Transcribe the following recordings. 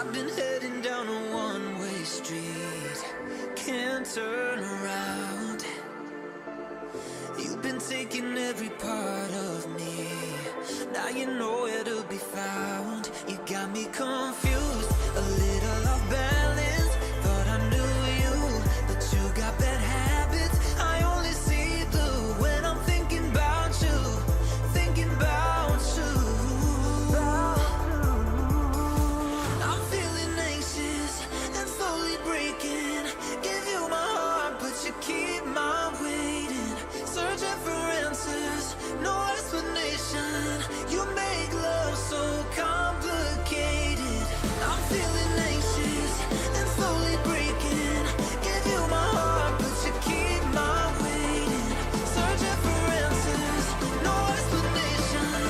I've been heading down a one-way street, can't turn around. You've been taking every part of me, now you know where to be found. You got me confused, a little off balance. Thought I knew you, but you got bad habits. I only see blue when I'm thinking about you, thinking about you. I'm feeling anxious and slowly breaking. Give you my heart, but you keep my waiting. Searching for answers, no explanation. You make love so complicated. I'm feeling anxious and slowly breaking. Give you my heart, but you keep my waiting. Searching for answers, no explanation.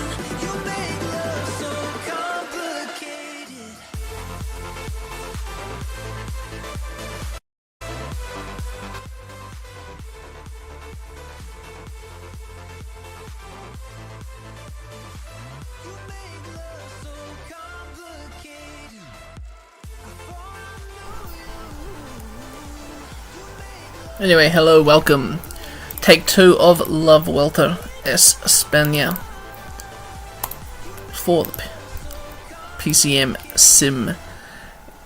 You make love so complicated. You make love so complicated. Before I knew you make love. Anyway, hello, welcome. Take 2 of La Vuelta España for the PCM Sim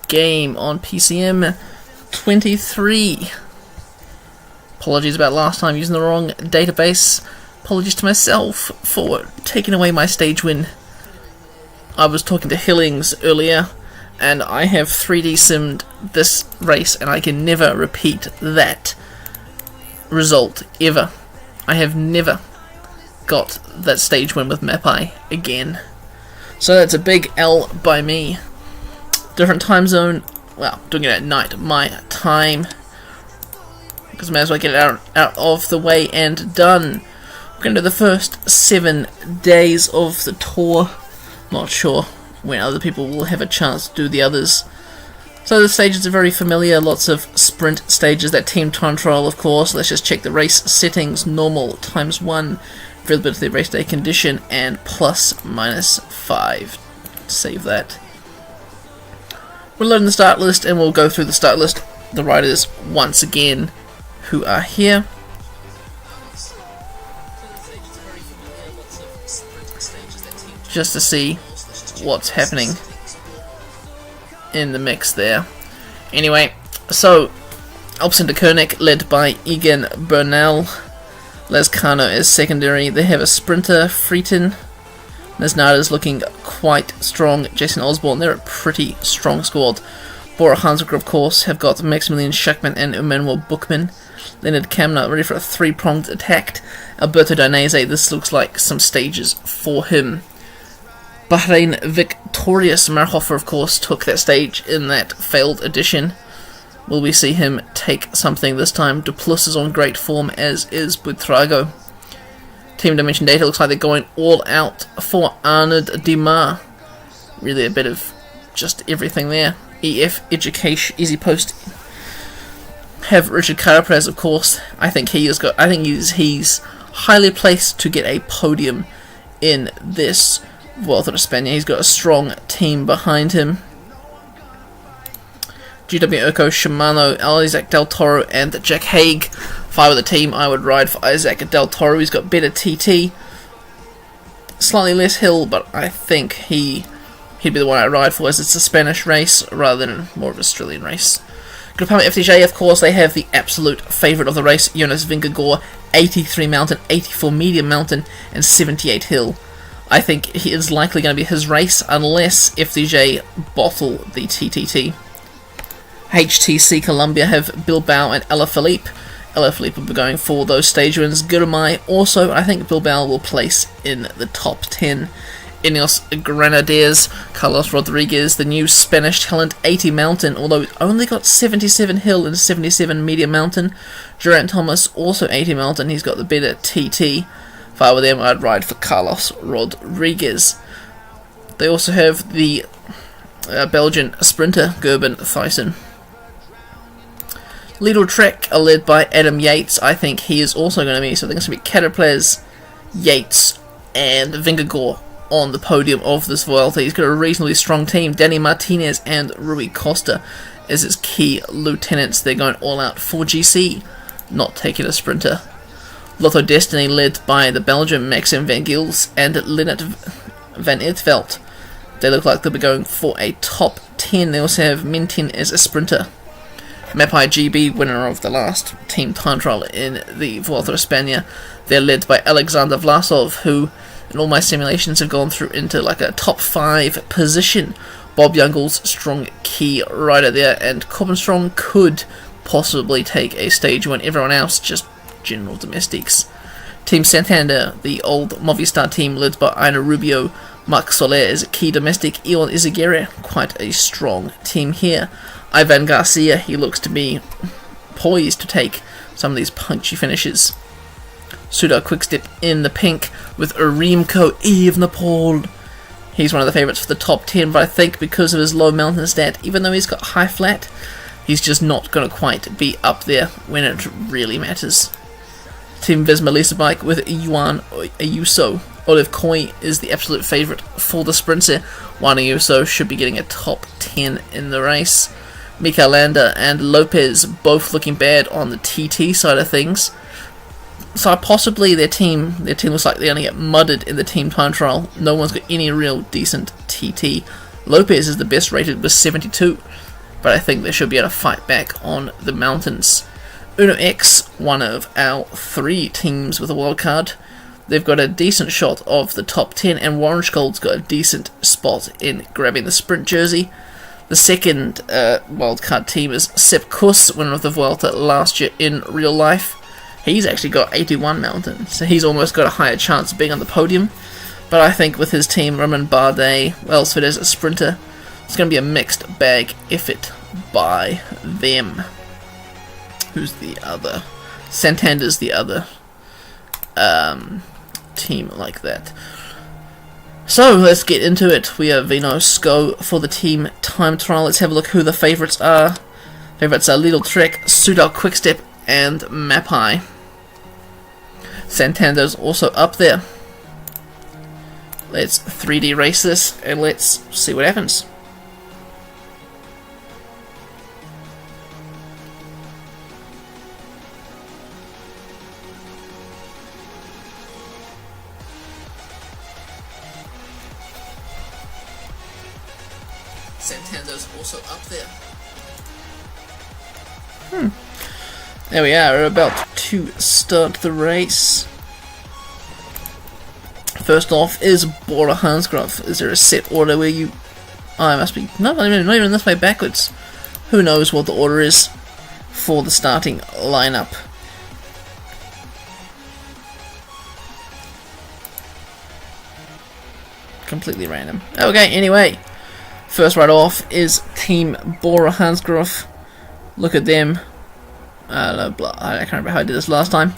game on PCM 23. Apologies about last time using the wrong database. Apologies to myself for taking away my stage win. I was talking to Hillings earlier, and I have 3D simmed this race, and I can never repeat that result ever. I have never got that stage win with Mapai again. So that's a big L by me. Different time zone. Well, doing it at night, my time. Because I may as well get it out of the way and done. We're going to do the first 7 days of the tour. Not sure when other people will have a chance to do the others. So the stages are very familiar, lots of sprint stages, that team time trial of course. Let's just check the race settings, normal ×1, availability race day condition, and ±5. Save that. We'll load in the start list and we'll go through the start list, the riders once again who are here. Just to see what's happening in the mix there. Anyway, so Alpecin de Koenig led by Egan Bernal. Lescano is secondary. They have a sprinter, Frieden. Mesnada's looking quite strong. Jason Osborne, they're a pretty strong squad. Bora Hansberger, of course, have got Maximilian Schachmann and Emmanuel Buchmann. Leonard Kamna ready for a 3-pronged attack. Alberto Danese, this looks like some stages for him. Bahrain victorious Marhofer, of course, took that stage in that failed edition. Will we see him take something this time? Duplus is on great form, as is Buitrago. Team Dimension Data looks like they're going all out for Arnaud Dimar. Really a bit of just everything there. EF Education, Easy Post have Richard Carapaz, of course. I think he's highly placed to get a podium in this Vuelta to España. He's got a strong team behind him. GW Urco, Shimano, Isaac Del Toro, and Jack Haig. If I were the team, I would ride for Isaac Del Toro. He's got better TT, slightly less hill, but I think he'd be the one I'd ride for, as it's a Spanish race rather than more of an Australian race. Groupama FDJ, of course, they have the absolute favourite of the race, Jonas Vingegaard, 83 mountain, 84 medium mountain, and 78 hill. I think he is likely going to be his race unless FDJ bottle the TTT. HTC Columbia have Bilbao and Alaphilippe. Alaphilippe will be going for those stage wins. Girmay also, I think Bilbao will place in the top 10. Ineos Grenadiers, Carlos Rodriguez, the new Spanish talent, 80 mountain, although it only got 77 hill and 77 medium mountain. Geraint Thomas, also 80 mountain, he's got the better TT. If I were them, I'd ride for Carlos Rodriguez. They also have the Belgian sprinter, Gerben Thijssen. Lidl Trek are led by Adam Yates. I think he is also going to be, so I think it's going to be Caterpillars, Yates, and Vingegaard on the podium of this Vuelta. He's got a reasonably strong team. Danny Martinez and Rui Costa as his key lieutenants. They're going all out for GC, not taking a sprinter. Lotto Destiny led by the Belgian Maxim van Gils and Lennart van Eetveld. They look like they'll be going for a top 10. They also have Mintin as a sprinter. Mapai GB, winner of the last team time trial in the Vuelta a España. They're led by Alexander Vlasov, who in all my simulations have gone through into like a top 5 position. Bob Youngle's strong key rider there, and Strong could possibly take a stage when everyone else just general domestics. Team Santander, the old Movistar team led by Aina Rubio. Marc Soler is a key domestic. Ion Izagirre, quite a strong team here. Ivan Garcia, he looks to be poised to take some of these punchy finishes. Sudar Quickstep in the pink with Remco Evenepoel. He's one of the favourites for the top 10, but I think because of his low mountain stat, even though he's got high flat, he's just not going to quite be up there when it really matters. Team Visma Lease Bike with Juan Ayuso. Olive Coy is the absolute favourite for the sprinter. Juan Ayuso should be getting a top 10 in the race. Mika Landa and Lopez both looking bad on the TT side of things. So possibly their team looks like they only get mudded in the team time trial. No one's got any real decent TT. Lopez is the best rated with 72, but I think they should be able to fight back on the mountains. Uno X, one of our 3 teams with a wildcard. They've got a decent shot of the top 10, and Warrenskold's got a decent spot in grabbing the sprint jersey. The second wildcard team is Sepp Kuss, winner of the Vuelta last year in real life. He's actually got 81 mountain, so he's almost got a higher chance of being on the podium. But I think with his team, Roman Bardet, Welsford as a sprinter, it's going to be a mixed bag effort by them. Who's the other? Santander's the other team like that. So let's get into it. We have Vino Sko for the team time trial. Let's have a look who the favourites are. Favourites are Lidl Trek, Sudal Quickstep, and Mapai. Santander's also up there. Let's 3D race this and let's see what happens. Santander's also up there. There we are, we're about to start the race. First off is Bora Hansgrohe. Is there a set order where you... Oh, I must be... No, not even this way backwards. Who knows what the order is for the starting lineup. Completely random. Okay, anyway. First right off is Team Bora Hansgrohe. Look at them. I can't remember how I did this last time.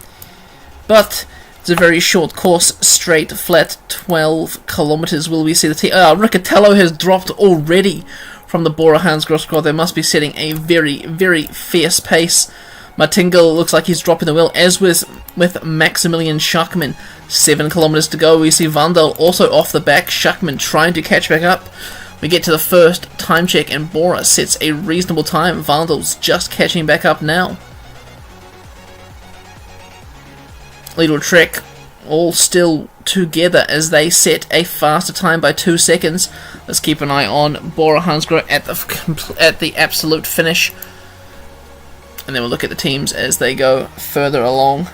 But it's a very short course, straight, flat, 12 kilometers. Will we see the team? Riccatello has dropped already from the Bora Hansgrohe squad. They must be setting a very, very fierce pace. Martingale looks like he's dropping the wheel, as with Maximilian Schachmann. 7 kilometers to go. We see Vandal also off the back. Schachmann trying to catch back up. We get to the first time check and Bora sets a reasonable time. Vandal's just catching back up now. Lidl Trek all still together as they set a faster time by 2 seconds. Let's keep an eye on Bora Hansgrohe at the absolute finish. And then we'll look at the teams as they go further along.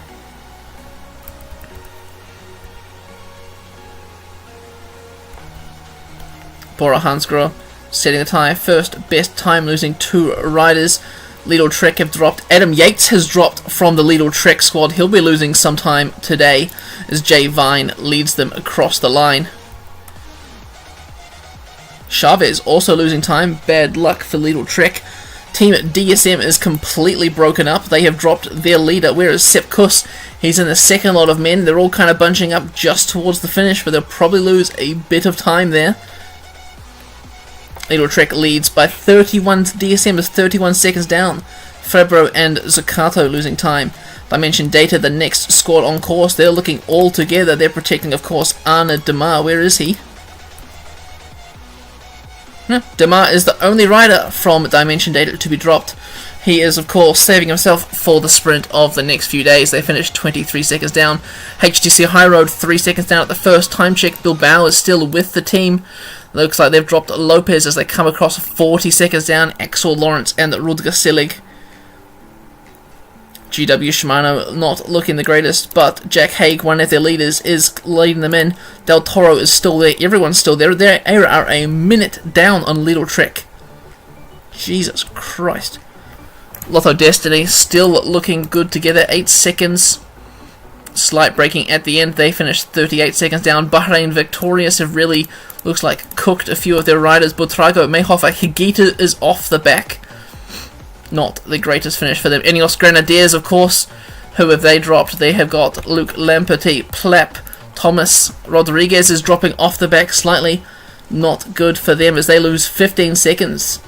Bora Hansgrohe setting the time. First best time, losing 2 riders. Lidl Trek have dropped. Adam Yates has dropped from the Lidl Trek squad. He'll be losing some time today as Jay Vine leads them across the line. Chavez also losing time. Bad luck for Lidl Trek. Team DSM is completely broken up. They have dropped their leader. Where is Sepp Kuss? He's in the second lot of men. They're all kind of bunching up just towards the finish, but they'll probably lose a bit of time there. Lidl Trek leads by 31. DSM is 31 seconds down. Febro and Zucato losing time. Dimension Data, the next squad on course. They're looking all together. They're protecting, of course, Arne Demar. Where is he? Demar is the only rider from Dimension Data to be dropped. He is, of course, saving himself for the sprint of the next few days. They finished 23 seconds down. HTC High Road 3 seconds down at the first time check. Bilbao is still with the team. Looks like they've dropped Lopez as they come across 40 seconds down. Axel Lawrence and Rudger Selig. GW Shimano not looking the greatest, but Jack Haig, one of their leaders, is leading them in. Del Toro is still there. Everyone's still there. They are a minute down on Little Trek. Jesus Christ. Lotto Destiny still looking good together. 8 seconds. Slight braking at the end. They finished 38 seconds down. Bahrain Victorious have really, looks like, cooked a few of their riders. Butrago, Mayhofer, Higita is off the back. Not the greatest finish for them. Ineos Grenadiers, of course. Who have they dropped? They have got Luke Lamperty, Plapp, Thomas Rodriguez is dropping off the back slightly. Not good for them as they lose 15 seconds.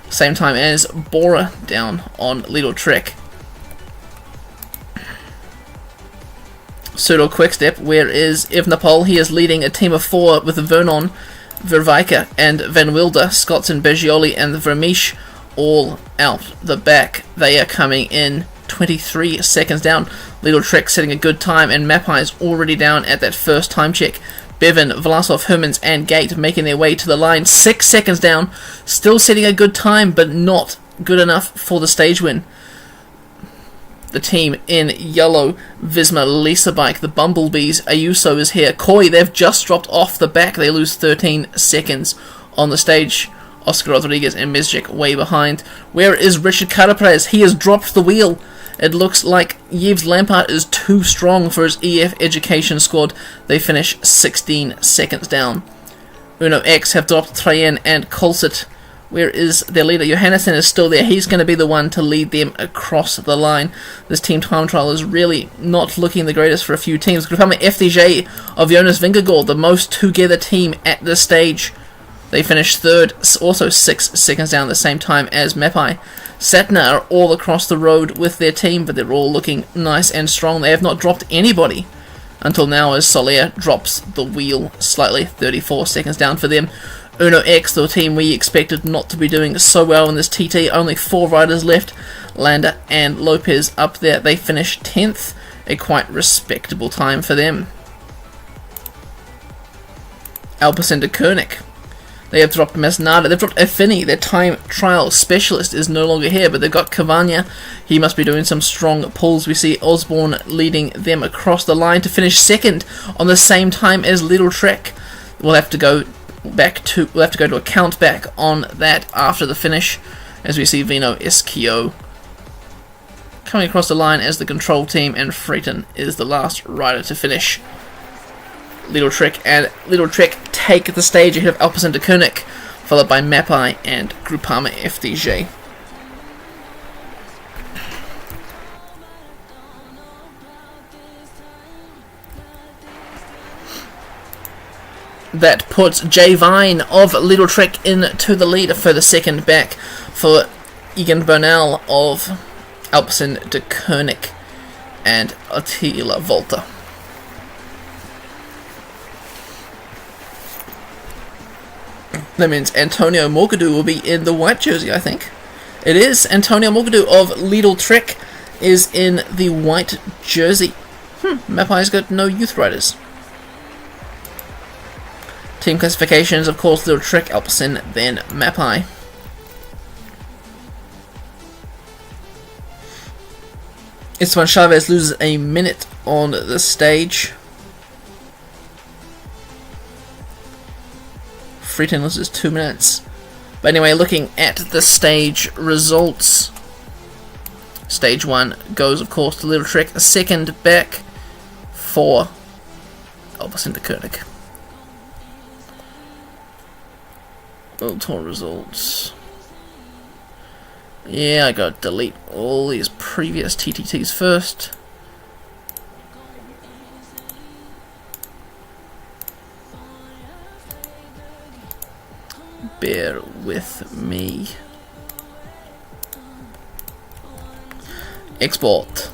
Same time as Bora down on Little Trek. Pseudo Quickstep, where is Evenepoel? He is leading a team of 4 with Vernon, Verwijker and Van Wilder. Scottson, Bergioli and Vermeesch all out the back. They are coming in 23 seconds down. Little Trek setting a good time, and Mapai is already down at that first time check. Bevan, Vlasov, Hermans and Gate making their way to the line. 6 seconds down. Still setting a good time, but not good enough for the stage win. The team in yellow, Visma, Lisa Bike, the Bumblebees, Ayuso is here. Koi, they've just dropped off the back. They lose 13 seconds on the stage. Oscar Rodriguez and Mezgec way behind. Where is Richard Carapaz? He has dropped the wheel. It looks like Yves Lampard is too strong for his EF Education squad. They finish 16 seconds down. Uno X have dropped Trayen and Colset. Where is their leader? Johannesson is still there. He's going to be the one to lead them across the line. This team time trial is really not looking the greatest for a few teams. Groupama FDJ of Jonas Vingegaard, the most together team at this stage. They finished third, also 6 seconds down, the same time as Mapai. Satna are all across the road with their team, but they're all looking nice and strong. They have not dropped anybody until now as Soler drops the wheel slightly, 34 seconds down for them. Uno X, the team we expected not to be doing so well in this TT, only 4 riders left. Landa and Lopez up there. They finish 10th, a quite respectable time for them. Alpecin de Koenig. They have dropped Masnada. They've dropped Affini. Their time trial specialist is no longer here, but they've got Cavagna. He must be doing some strong pulls. We see Osborne leading them across the line to finish second on the same time as Little Trek. We'll have to go to a count back on that after the finish, as we see Vino Esquio coming across the line as the control team, and Freighton is the last rider to finish. Little Trek take the stage ahead of Alpecin de Koenig, followed by Mapai and Groupama FDJ. That puts Jay Vine of Little Trek into the lead, a further second back for Egan Bernal of Alpecin de Koenig and Attila Volta. That means Antonio Morgadou will be in the white jersey, I think. It is. Antonio Morgadou of Little Trek is in the white jersey. Mapai's got no youth riders. Team classifications, of course, Little Trek, Alpecin, then Mapai. Esteban Chavez loses a minute on the stage. Freighton loses 2 minutes. But anyway, looking at the stage results. Stage 1 goes, of course, to Little Trek. A second back for Alpecin de Koenig. World Tour results. Yeah, I gotta delete all these previous TTTs first. Bear with me. Export.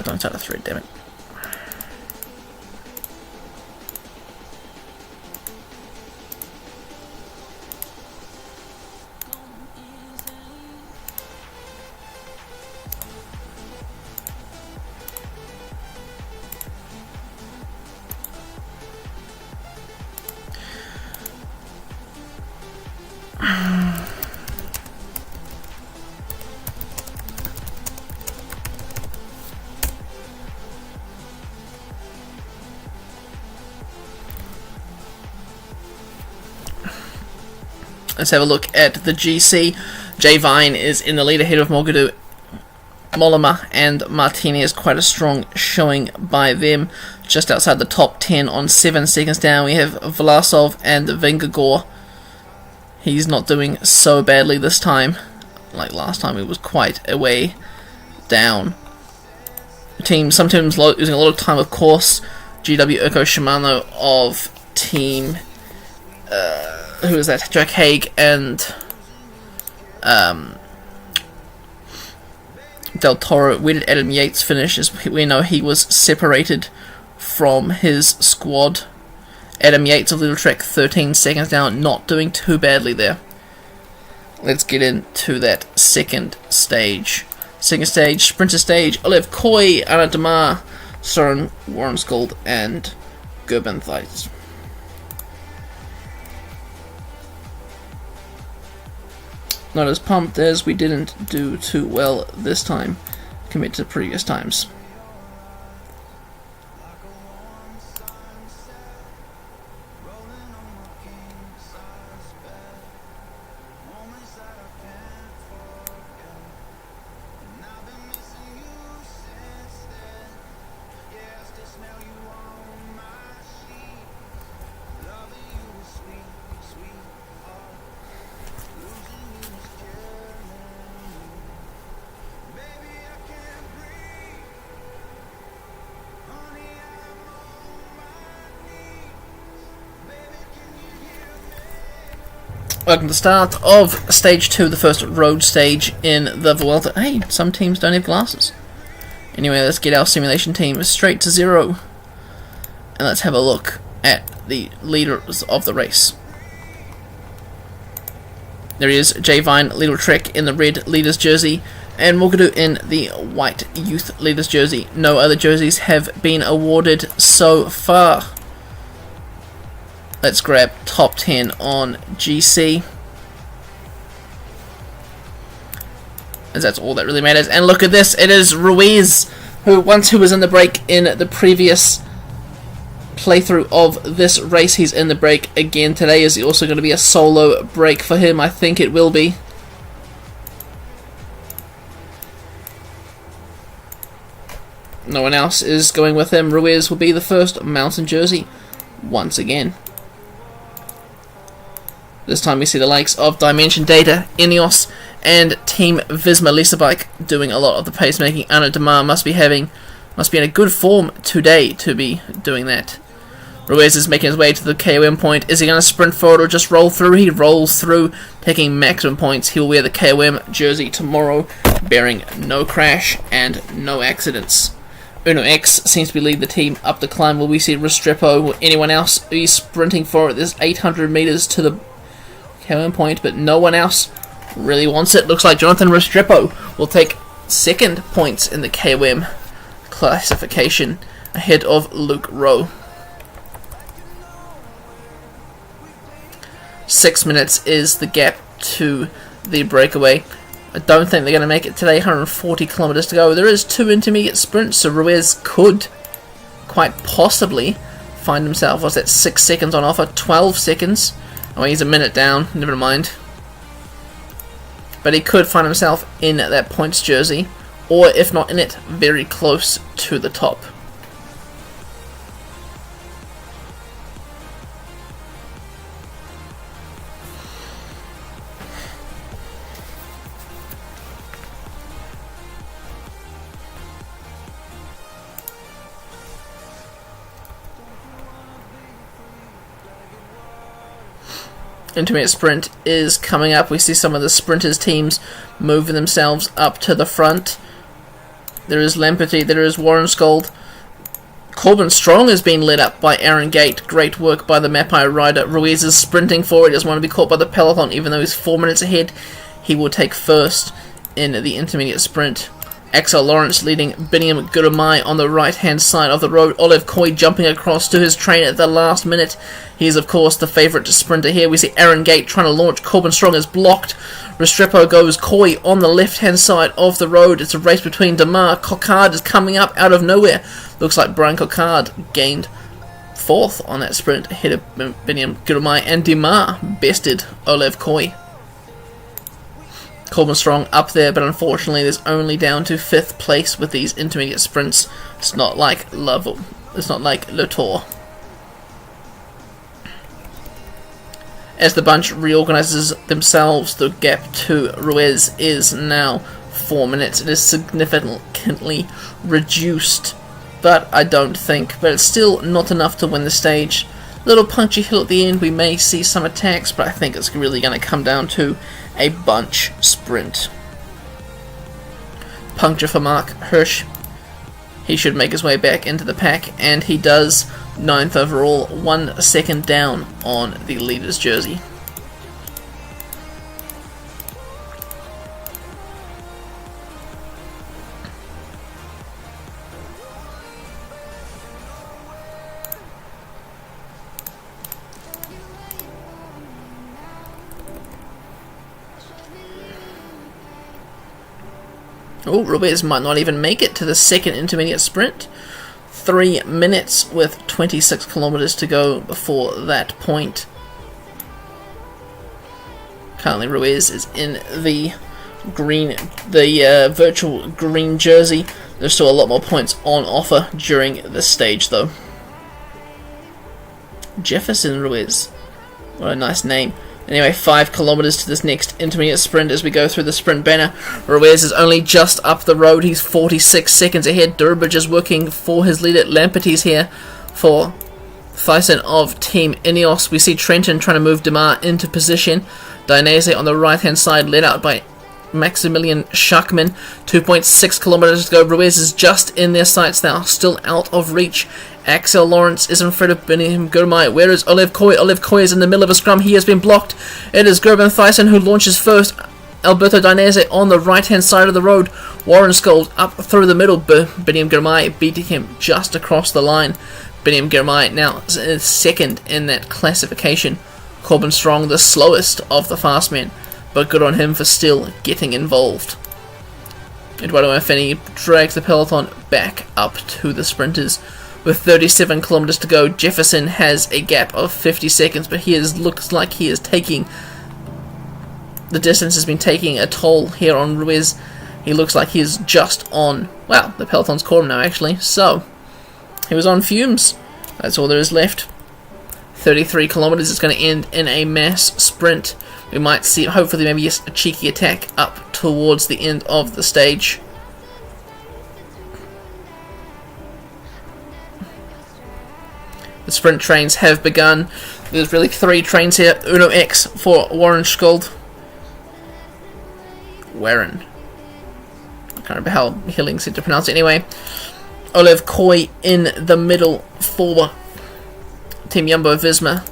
Don't start a thread, damn it. Let's have a look at the GC. J Vine is in the lead ahead of Morgado, Mollema and Martinez. Quite a strong showing by them. Just outside the top 10 on 7 seconds down. We have Vlasov and Vingegor. He's not doing so badly this time. Like last time, it was quite a way down. Some teams losing a lot of time, of course. GW Urko Shimano of team... who is that? Jack Haig and Del Toro. Where did Adam Yates finish? As we know, he was separated from his squad. Adam Yates of Little Trek 13 seconds down, not doing too badly there. Let's get into that second stage. Second stage, sprinter stage. Olev Koy, Anna Demar, Soren Warrenskold, and Gerben Theis. Not as pumped as we didn't do too well this time compared to previous times. Welcome to the start of Stage 2, the first road stage in the Vuelta. Hey, some teams don't have glasses. Anyway, let's get our simulation team straight to 0. And let's have a look at the leaders of the race. There he is, J Vine, Little Trek in the red leaders jersey, and Morgado in the white youth leaders jersey. No other jerseys have been awarded so far. Let's grab top 10 on GC, as that's all that really matters. And look at this, it is Ruiz, who was in the break in the previous playthrough of this race. He's in the break again today. Is it also going to be a solo break for him? I think it will be. No one else is going with him. Ruiz will be the first mountain jersey once again. This time we see the likes of Dimension Data, Ineos, and Team Visma Lesabike doing a lot of the pacemaking. Anna Demar must be in a good form today to be doing that. Ruiz is making his way to the KOM point. Is he going to sprint forward or just roll through? He rolls through, taking maximum points. He'll wear the KOM jersey tomorrow, bearing no crash and no accidents. Uno X seems to be leading the team up the climb. Will we see Restrepo or anyone else be sprinting for it? There's 800 meters to the KOM point, but no one else really wants it. Looks like Jonathan Restrepo will take second points in the KOM classification ahead of Luke Rowe. 6 minutes is the gap to the breakaway. I don't think they're going to make it today. 140 kilometers to go. There is 2 intermediate sprints, so Ruiz could quite possibly find himself, what's that, 6 seconds on offer, 12 seconds. Oh, he's a minute down, never mind. But he could find himself in that points jersey, or if not in it, very close to the top. intermediate sprint is coming up. We see some of the sprinters teams moving themselves up to the front. There is Lamperty, there is Warren Scold. Corbin Strong is being led up by Aaron Gate. Great work by the Mapai rider. Ruiz is sprinting forward. He doesn't want to be caught by the peloton, even though he's 4 minutes ahead. He will take first in the intermediate sprint. Axel Lawrence leading Biniam Gurumai on the right-hand side of the road. Olive Coy jumping across to his train at the last minute. He is, of course, the favourite sprinter here. We see Aaron Gate trying to launch. Corbin Strong is blocked. Restrepo goes Coy on the left-hand side of the road. It's a race between Demar. Cockard is coming up out of nowhere. Looks like Brian Cockard gained 4th on that sprint ahead of Biniam Gurumai, and Demar bested Olev Coy. Corbin Strong up there, but unfortunately there's only down to 5th place with these intermediate sprints. It's not like it's not like Le Tour. As the bunch reorganises themselves, the gap to Ruiz is now 4 minutes. It is significantly reduced, but it's still not enough to win the stage. Little punchy hill at the end. We may see some attacks, but I think it's really going to come down to a bunch sprint. Puncture for Mark Hirsch. He should make his way back into the pack, and he does. 9th overall, 1 second down on the leader's jersey. Oh, Ruiz might not even make it to the second intermediate sprint. 3 minutes with 26 kilometers to go before that point. Currently Ruiz is in the virtual green jersey. There's still a lot more points on offer during this stage though. Jefferson Ruiz. What a nice name. Anyway, 5 kilometers to this next intermediate sprint as we go through the sprint banner. Ruiz is only just up the road. He's 46 seconds ahead. Durbridge is working for his leader. Lamperty's here for Thyssen of Team Ineos. We see Trenton trying to move Demar into position. Dainese on the right-hand side, led out by Maximilian Schachmann. 2.6 kilometers to go. Ruiz is just in their sights now, still out of reach. Axel Lawrence is in front of Biniam Gurumai. Where is Olev Coy? Olev Coy is in the middle of a scrum. He has been blocked. It is Gerben Thyssen who launches first. Alberto Dainese on the right-hand side of the road. Warren Scold up through the middle. Biniam Gurumai beating him just across the line. Biniam Gurumai now is second in that classification. Corbin Strong, the slowest of the fast men, but good on him for still getting involved. Eduardo Affini drags the peloton back up to the sprinters. With 37 kilometers to go, Jefferson has a gap of 50 seconds, but looks like he is taking... The distance has been taking a toll here on Ruiz. He looks like he is just on... Well, the peloton's caught him now, actually. So, he was on fumes. That's all there is left. 33 kilometers is going to end in a mass sprint. We might see, hopefully, maybe a cheeky attack up towards the end of the stage. The sprint trains have begun. There's really 3 trains here. Uno X for Warren Scold. Warren. I can't remember how Hilling said to pronounce it anyway. Olev Coy in the middle for Team Jumbo-Visma.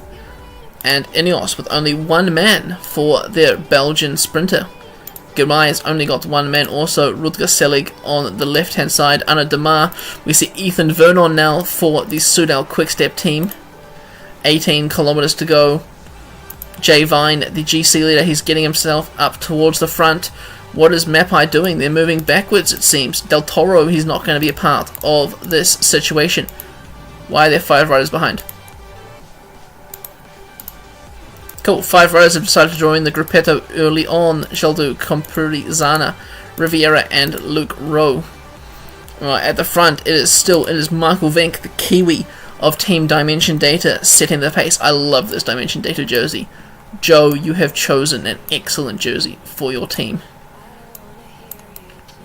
And Ineos with only 1 man for their Belgian sprinter. Gurumai has only got 1 man also. Rutger Selig on the left hand side. Anna Demar. We see Ethan Vernon now for the Soudal Quickstep team. 18 kilometers to go. Jay Vine, the GC leader, he's getting himself up towards the front. What is Mapai doing? They're moving backwards, it seems. Del Toro, he's not going to be a part of this situation. Why are there 5 riders behind? Cool, 5 riders have decided to join the gruppetto early on. Sheldu, Compuri, Zana, Riviera, and Luke Rowe. At the front, it is Michael Venk, the Kiwi of Team Dimension Data, setting the pace. I love this Dimension Data jersey. Joe, you have chosen an excellent jersey for your team.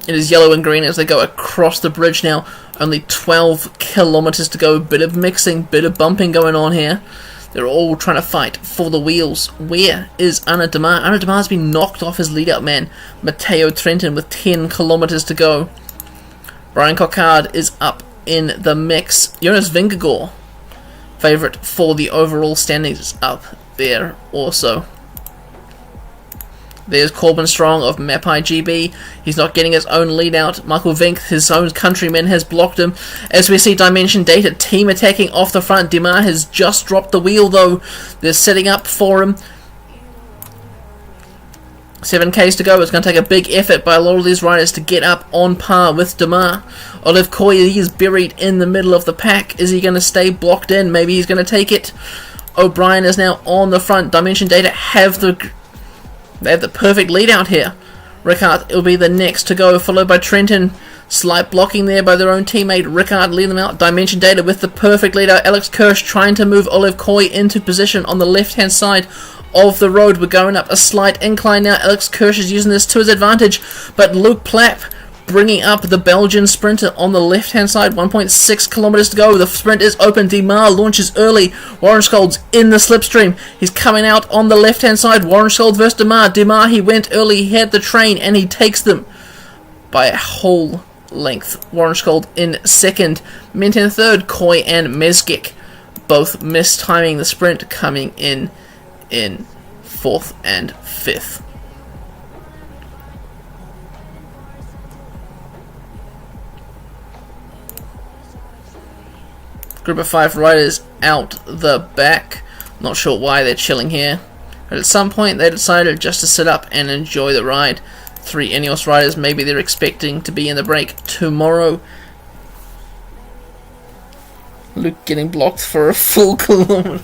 It is yellow and green as they go across the bridge now. Only 12 kilometers to go. Bit of mixing, bit of bumping going on here. They're all trying to fight for the wheels. Where is Ana Demar? Ana Demar's been knocked off his lead-out man, Matteo Trentin, with 10 kilometers to go. Brian Cockard is up in the mix. Jonas Vingegaard, favourite for the overall standings, is up there also. There's Corbin Strong of Mapai GB. He's not getting his own lead out. Michael Vink, his own countryman, has blocked him. As we see Dimension Data team attacking off the front. Demar has just dropped the wheel though. They're setting up for him. 7Ks to go. It's going to take a big effort by a lot of these riders to get up on par with Demar. Olive Koy, he is buried in the middle of the pack. Is he going to stay blocked in? Maybe he's going to take it. O'Brien is now on the front. Dimension Data have the perfect lead out here. Rickard will be the next to go, followed by Trenton. Slight blocking there by their own teammate. Rickard leading them out. Dimension Data with the perfect lead out. Alex Kirsch trying to move Olive Koy into position on the left hand side of the road. We're going up a slight incline now. Alex Kirsch is using this to his advantage, but Luke Plapp bringing up the Belgian sprinter on the left hand side. 1.6 kilometers to go. The sprint is open. Demar launches early. Warren Scholz in the slipstream. He's coming out on the left hand side. Warren Scholz versus Demar. Demar, he went early. He had the train and he takes them by a whole length. Warren Scholz in second. Mint in third. Koy and Mezgek both mistiming the sprint, coming in fourth and fifth. Group of 5 riders out the back. Not sure why they're chilling here, but at some point they decided just to sit up and enjoy the ride. 3 Ineos riders, maybe they're expecting to be in the break tomorrow. Luke getting blocked for a full kilometer.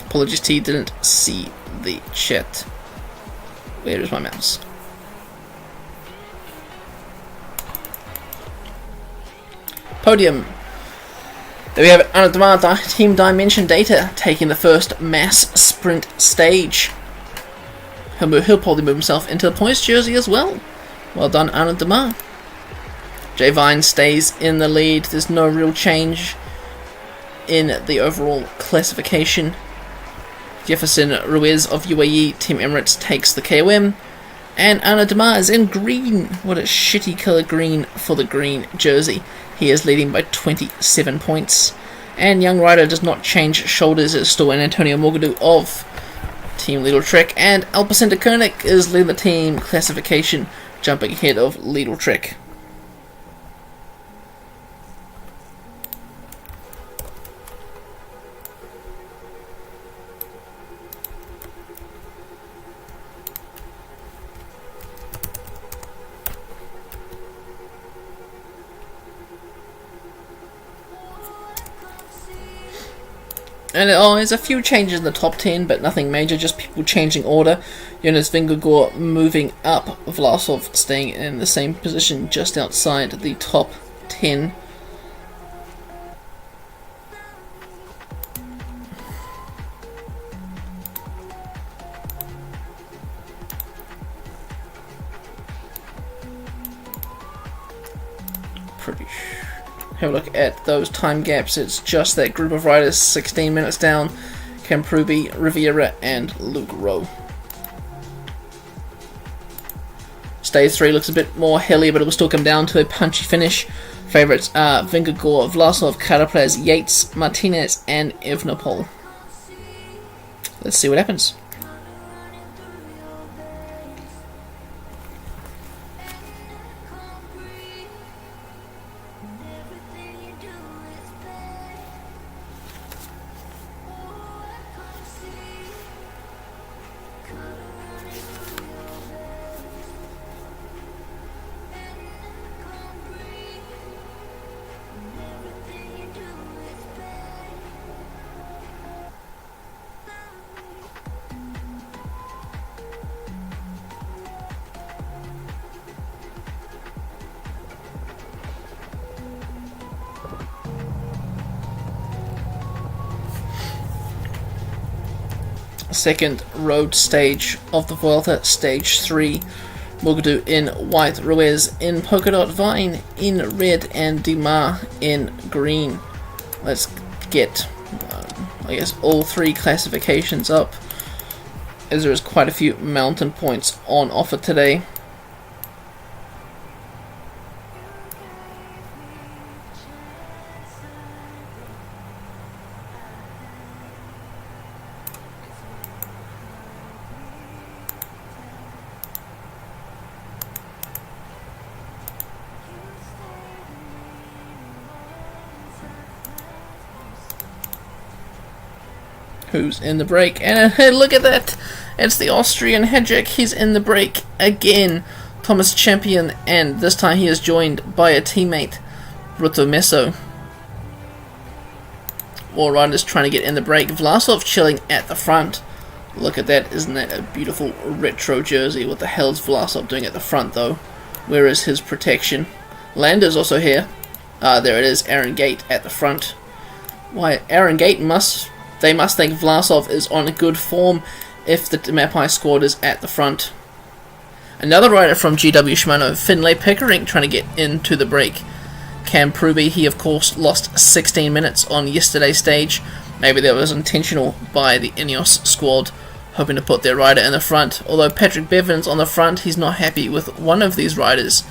Apologies T, didn't see the chat. Where is my mouse? Podium. There we have it. Ana Demar, Team Dimension Data taking the first mass sprint stage. He'll probably move himself into the points jersey as well. Well done, Ana Demar. Jay Vine stays in the lead. There's no real change in the overall classification. Jefferson Ruiz of UAE Team Emirates takes the KOM. And Ana Demar is in green. What a shitty colour green for the green jersey. He is leading by 27 points. And Young Rider does not change shoulders. It's still an Antonio Morgadou of Team Lidl Trek. And Alpecin Koenig is leading the team classification, jumping ahead of Lidl Trek. And there's a few changes in the top 10, but nothing major, just people changing order. Jonas Vingegaard moving up, Vlasov staying in the same position just outside the top 10. Pretty sure. Have a look at those time gaps. It's just that group of riders 16 minutes down. Camprubi, Riviera and Luke Rowe. Stage 3 looks a bit more hilly, but it will still come down to a punchy finish. Favourites are Vingegaard, Vlasov, Carapaz, Yates, Martinez and Evenepoel. Let's see what happens. Second road stage of the Vuelta, stage 3. Mugudu in white, Ruiz in polka dot, Vine in red, and Dimar in green. Let's get, I guess, all three classifications up, as there is quite a few mountain points on offer today. Who's in the break? And look at that! It's the Austrian Hedrick. He's in the break again. Thomas Champion, and this time he is joined by a teammate, Brutto Messo. More riders trying to get in the break. Vlasov chilling at the front. Look at that, isn't that a beautiful retro jersey? What the hell is Vlasov doing at the front though? Where is his protection? Lander's also here. There it is, Aaron Gate at the front. Why, Aaron Gate must think Vlasov is on good form if the Mapai squad is at the front. Another rider from GW Shimano, Finlay Pickering, trying to get into the break. Cam Pruby, he of course lost 16 minutes on yesterday's stage. Maybe that was intentional by the Ineos squad, hoping to put their rider in the front. Although Patrick Bevan's on the front, he's not happy with one of these riders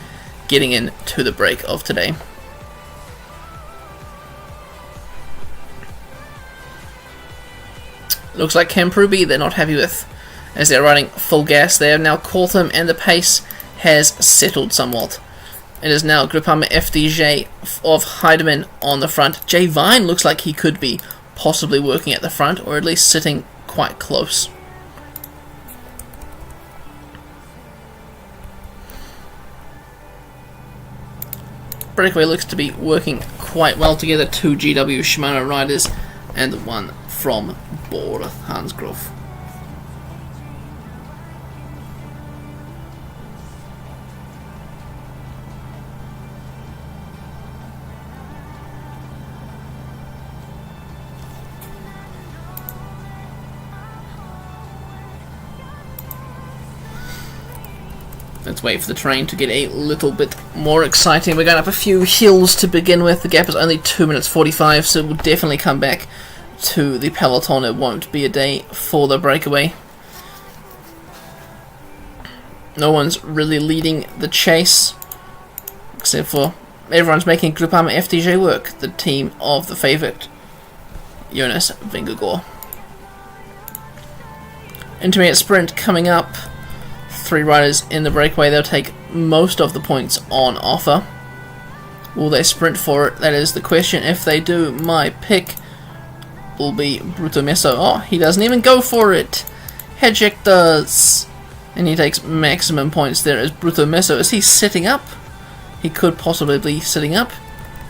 getting into the break of today. Looks like Cam Pruby they're not happy with, as they're riding full gas. They have now caught him, and the pace has settled somewhat. It is now Groupama FDJ of Heidemann on the front. Jay Vine looks like he could be possibly working at the front, or at least sitting quite close. Breakaway looks to be working quite well together. Two GW Shimano riders and one from Bora Hansgrohe. Let's wait for the terrain to get a little bit more exciting. We're going up a few hills to begin with. The gap is only 2 minutes 45, so we'll definitely come back to the peloton. It won't be a day for the breakaway. No one's really leading the chase, except for everyone's making Groupama FDJ work, the team of the favourite, Jonas Vingegaard. Intermediate sprint coming up. 3 riders in the breakaway. They'll take most of the points on offer. Will they sprint for it? That is the question. If they do, my pick will be Brutto Messo. Oh, he doesn't even go for it. Hedrick does. And he takes maximum points there as Brutto Messo. Is he sitting up? He could possibly be sitting up.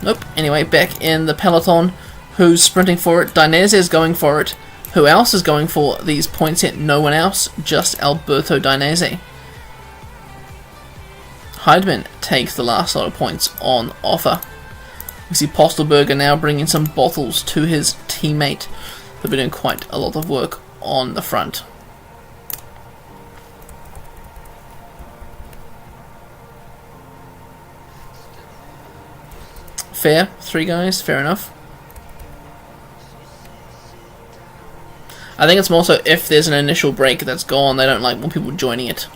Nope. Anyway, back in the peloton. Who's sprinting for it? Dainese is going for it. Who else is going for these points yet? No one else. Just Alberto Dainese. Heidemann takes the last lot of points on offer. We see Postelberger now bringing some bottles to his teammate. They've been doing quite a lot of work on the front. Fair, 3 guys, fair enough. I think it's more so if there's an initial break that's gone, they don't want people joining it.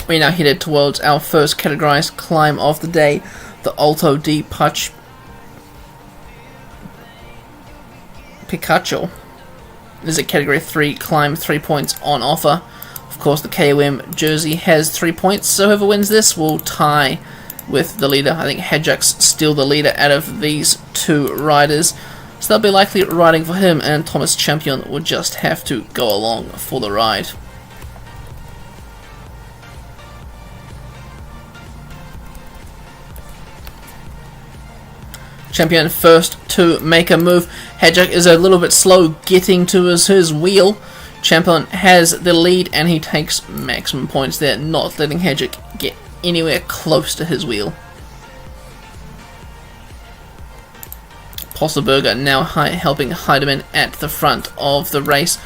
We now headed towards our first categorized climb of the day, the Alto di Picaccio. This is a category 3 climb, 3 points on offer. Of course, the KOM jersey has 3 points, so whoever wins this will tie with the leader. I think Hedrick's still the leader out of these 2 riders, so they'll be likely riding for him, and Thomas Champion will just have to go along for the ride. Champion first to make a move. Hedrick is a little bit slow getting to his wheel. Champion has the lead and he takes maximum points there, not letting Hedrick get anywhere close to his wheel. Posselberger now helping Heidemann at the front of the race.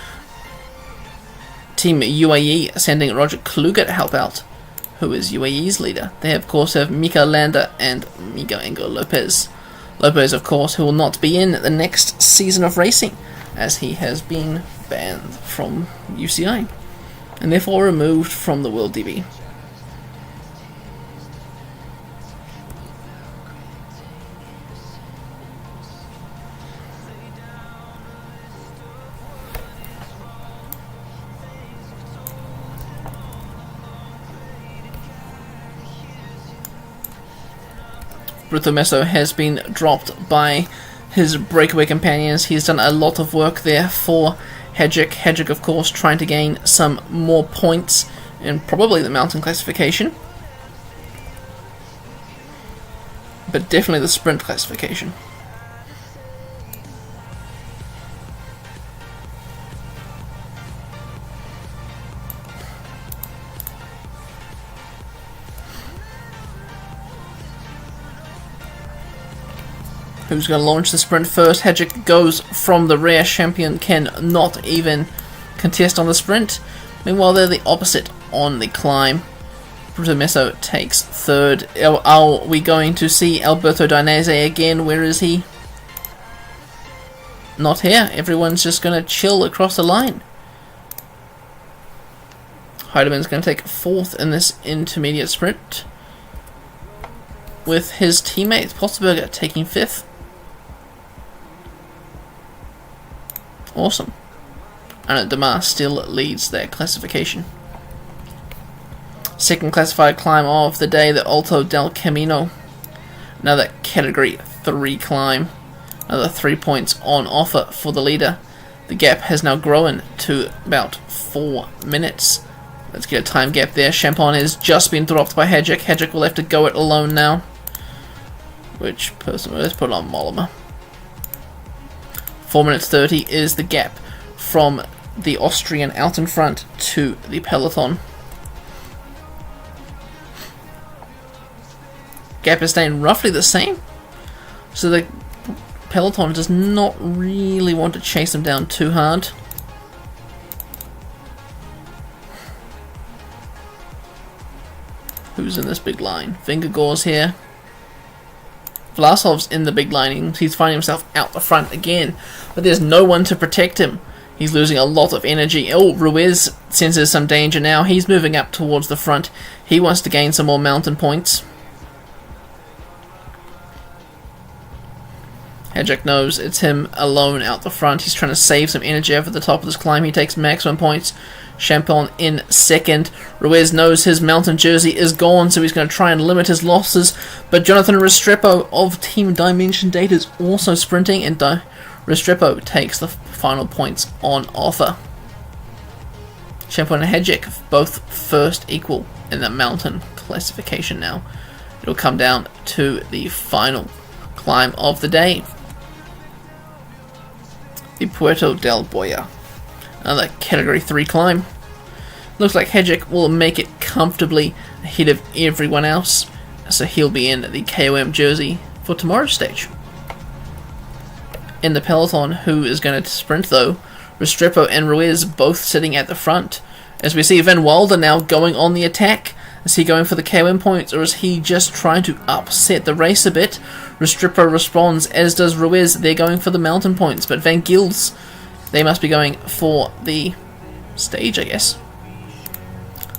Team UAE sending Roger Kluger to help out, who is UAE's leader. They of course have Mika Landa and Miguel Angel Lopez. Lopez, of course, who will not be in the next season of racing, as he has been banned from UCI and therefore removed from the World DB. Brito Messo has been dropped by his breakaway companions. He's done a lot of work there for Hedrick. Hedrick, of course, trying to gain some more points in probably the mountain classification, but definitely the sprint classification. Who's going to launch the sprint first? Hedrick goes from the rear. Champion can not even contest on the sprint. Meanwhile, they're the opposite on the climb. Brito Messo takes third. Are we going to see Alberto Dainese again? Where is he? Not here. Everyone's just going to chill across the line. Heidemann's going to take fourth in this intermediate sprint, with his teammate Posselberger taking fifth. Awesome. And Damas still leads their classification. Second classified climb of the day, the Alto del Camino. Another category 3 climb. Another 3 points on offer for the leader. The gap has now grown to about 4 minutes. Let's get a time gap there. Champon has just been dropped by Hedrick. Hedrick will have to go it alone now. Which person? Let's put on Mollema. 4 minutes 30 is the gap from the Austrian out in front to the peloton. Gap is staying roughly the same, so the peloton does not really want to chase them down too hard. Who's in this big line? Vingegaard's here. Vlasov's in the big line. He's finding himself out the front again, but there's no one to protect him. He's losing a lot of energy. Oh, Ruiz senses some danger now. He's moving up towards the front. He wants to gain some more mountain points. Hedrick knows it's him alone out the front. He's trying to save some energy over the top of this climb. He takes maximum points. Champon in second. Ruiz knows his mountain jersey is gone, so he's going to try and limit his losses. But Jonathan Restrepo of Team Dimension Data is also sprinting, and Restrepo takes the final points on offer. Champon and Hedrick both first equal in the mountain classification now. It'll come down to the final climb of the day. The Puerto del Boya. Another category 3 climb. Looks like Hedrick will make it comfortably ahead of everyone else, so he'll be in the KOM jersey for tomorrow's stage. In the peloton, who is going to sprint though? Restrepo and Ruiz both sitting at the front. As we see Van Wilder now going on the attack. Is he going for the KOM points, or is he just trying to upset the race a bit? Restrepo responds, as does Ruiz. They're going for the mountain points, but Van Gils, they must be going for the stage, I guess.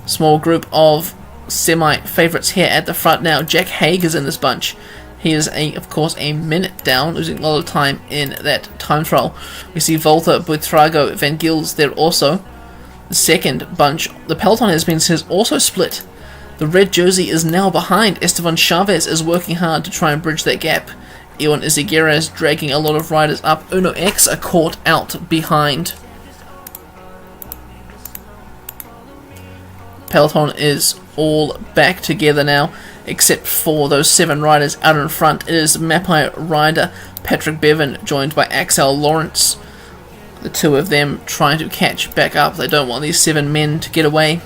Small group of semi-favourites here at the front now. Jack Haig is in this bunch. He is, of course, a minute down, losing a lot of time in that time trial. We see Volta, Buitrago, Van Gils there also. The second bunch, the peloton has also split. The red jersey is now behind. Esteban Chavez is working hard to try and bridge that gap. Iwan Izagirre is dragging a lot of riders up. Uno X are caught out behind. Peloton is all back together now, except for those 7 riders out in front. It is Mapai rider Patrick Bevan joined by Axel Lawrence. The two of them trying to catch back up. They don't want these 7 men to get away.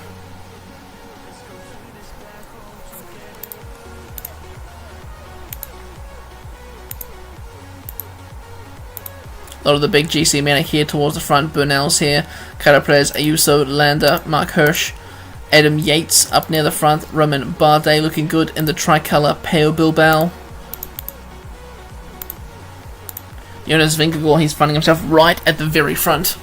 A lot of the big GC men are here towards the front. Bernal's here, Carapaz, Ayuso, Landa, Mark Hirsch, Adam Yates up near the front, Roman Bardet looking good in the tricolour, Peo Bilbao. Jonas Vingegaard, he's finding himself right at the very front.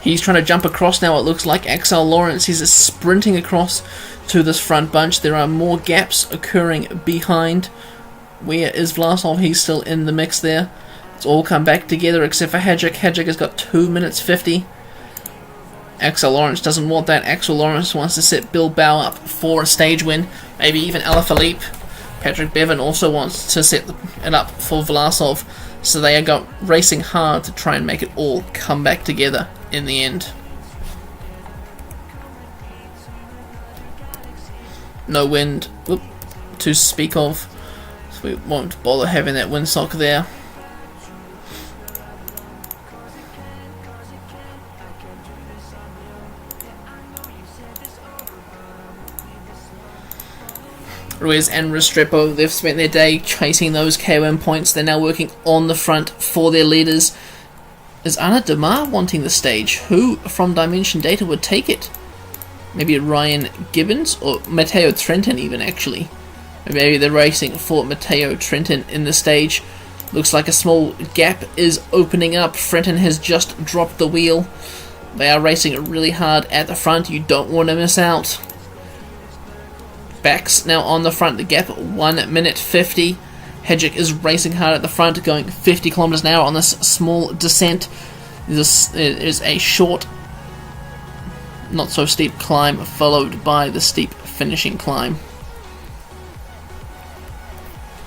He's trying to jump across now, it looks like. Axel Lawrence, he's sprinting across to this front bunch. There are more gaps occurring behind. Where is Vlasov? He's still in the mix there. It's all come back together except for Hedrick. Hedrick has got 2 minutes 50. Axel Lawrence doesn't want that. Axel Lawrence wants to set Bilbao up for a stage win. Maybe even Alaphilippe. Patrick Bevan also wants to set it up for Vlasov. So they are racing hard to try and make it all come back together in the end. No wind to speak of. So we won't bother having that windsock there. Ruiz and Restrepo, they've spent their day chasing those KOM points. They're now working on the front for their leaders. Is Anna Demar wanting the stage? Who from Dimension Data would take it? Maybe Ryan Gibbons or Matteo Trentin even, actually. Maybe they're racing for Matteo Trentin in the stage. Looks like a small gap is opening up. Frenton has just dropped the wheel. They are racing really hard at the front. You don't want to miss out. Backs now on the front, the gap 1 minute 50. Hedrick is racing hard at the front, going 50 kilometers an hour on this small descent. This is a short, not so steep climb, followed by the steep finishing climb.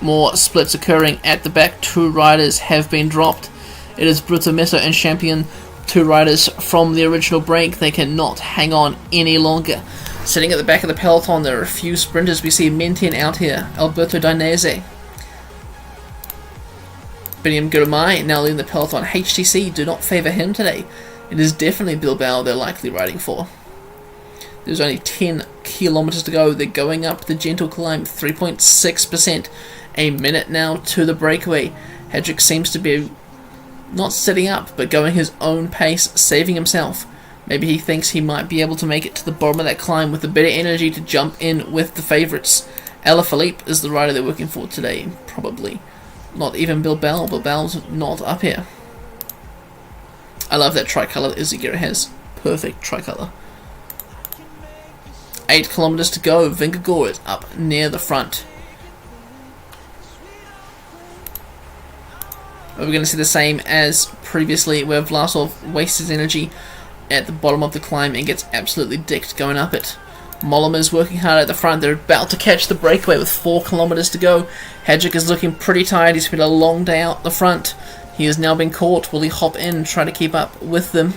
More splits occurring at the back. 2 riders have been dropped. It is Brutamesso and Champion, 2 riders from the original break. They cannot hang on any longer. Sitting at the back of the peloton, there are a few sprinters. We see Mentian out here, Alberto Dainese, Biniam Girmay now leading the peloton. HTC do not favour him today. It is definitely Bilbao they're likely riding for. There's only 10 kilometers to go. They're going up the gentle climb, 3.6%. A minute now to the breakaway. Hedrick seems to be not setting up, but going his own pace, saving himself. Maybe he thinks he might be able to make it to the bottom of that climb with a bit of energy to jump in with the favourites. Alaphilippe is the rider they're working for today, probably. Not even Bilbao. Bilbao's not up here. I love that tricolour that Izagirre has. Perfect tricolour. 8 kilometers to go. Vingegaard is up near the front. Are we going to see the same as previously, where Vlasov wastes his energy at the bottom of the climb and gets absolutely dicked going up it? Mollema working hard at the front. They're about to catch the breakaway with 4 kilometers to go. Hedrick is looking pretty tired. He's been a long day out the front. He has now been caught. Will he hop in and try to keep up with them?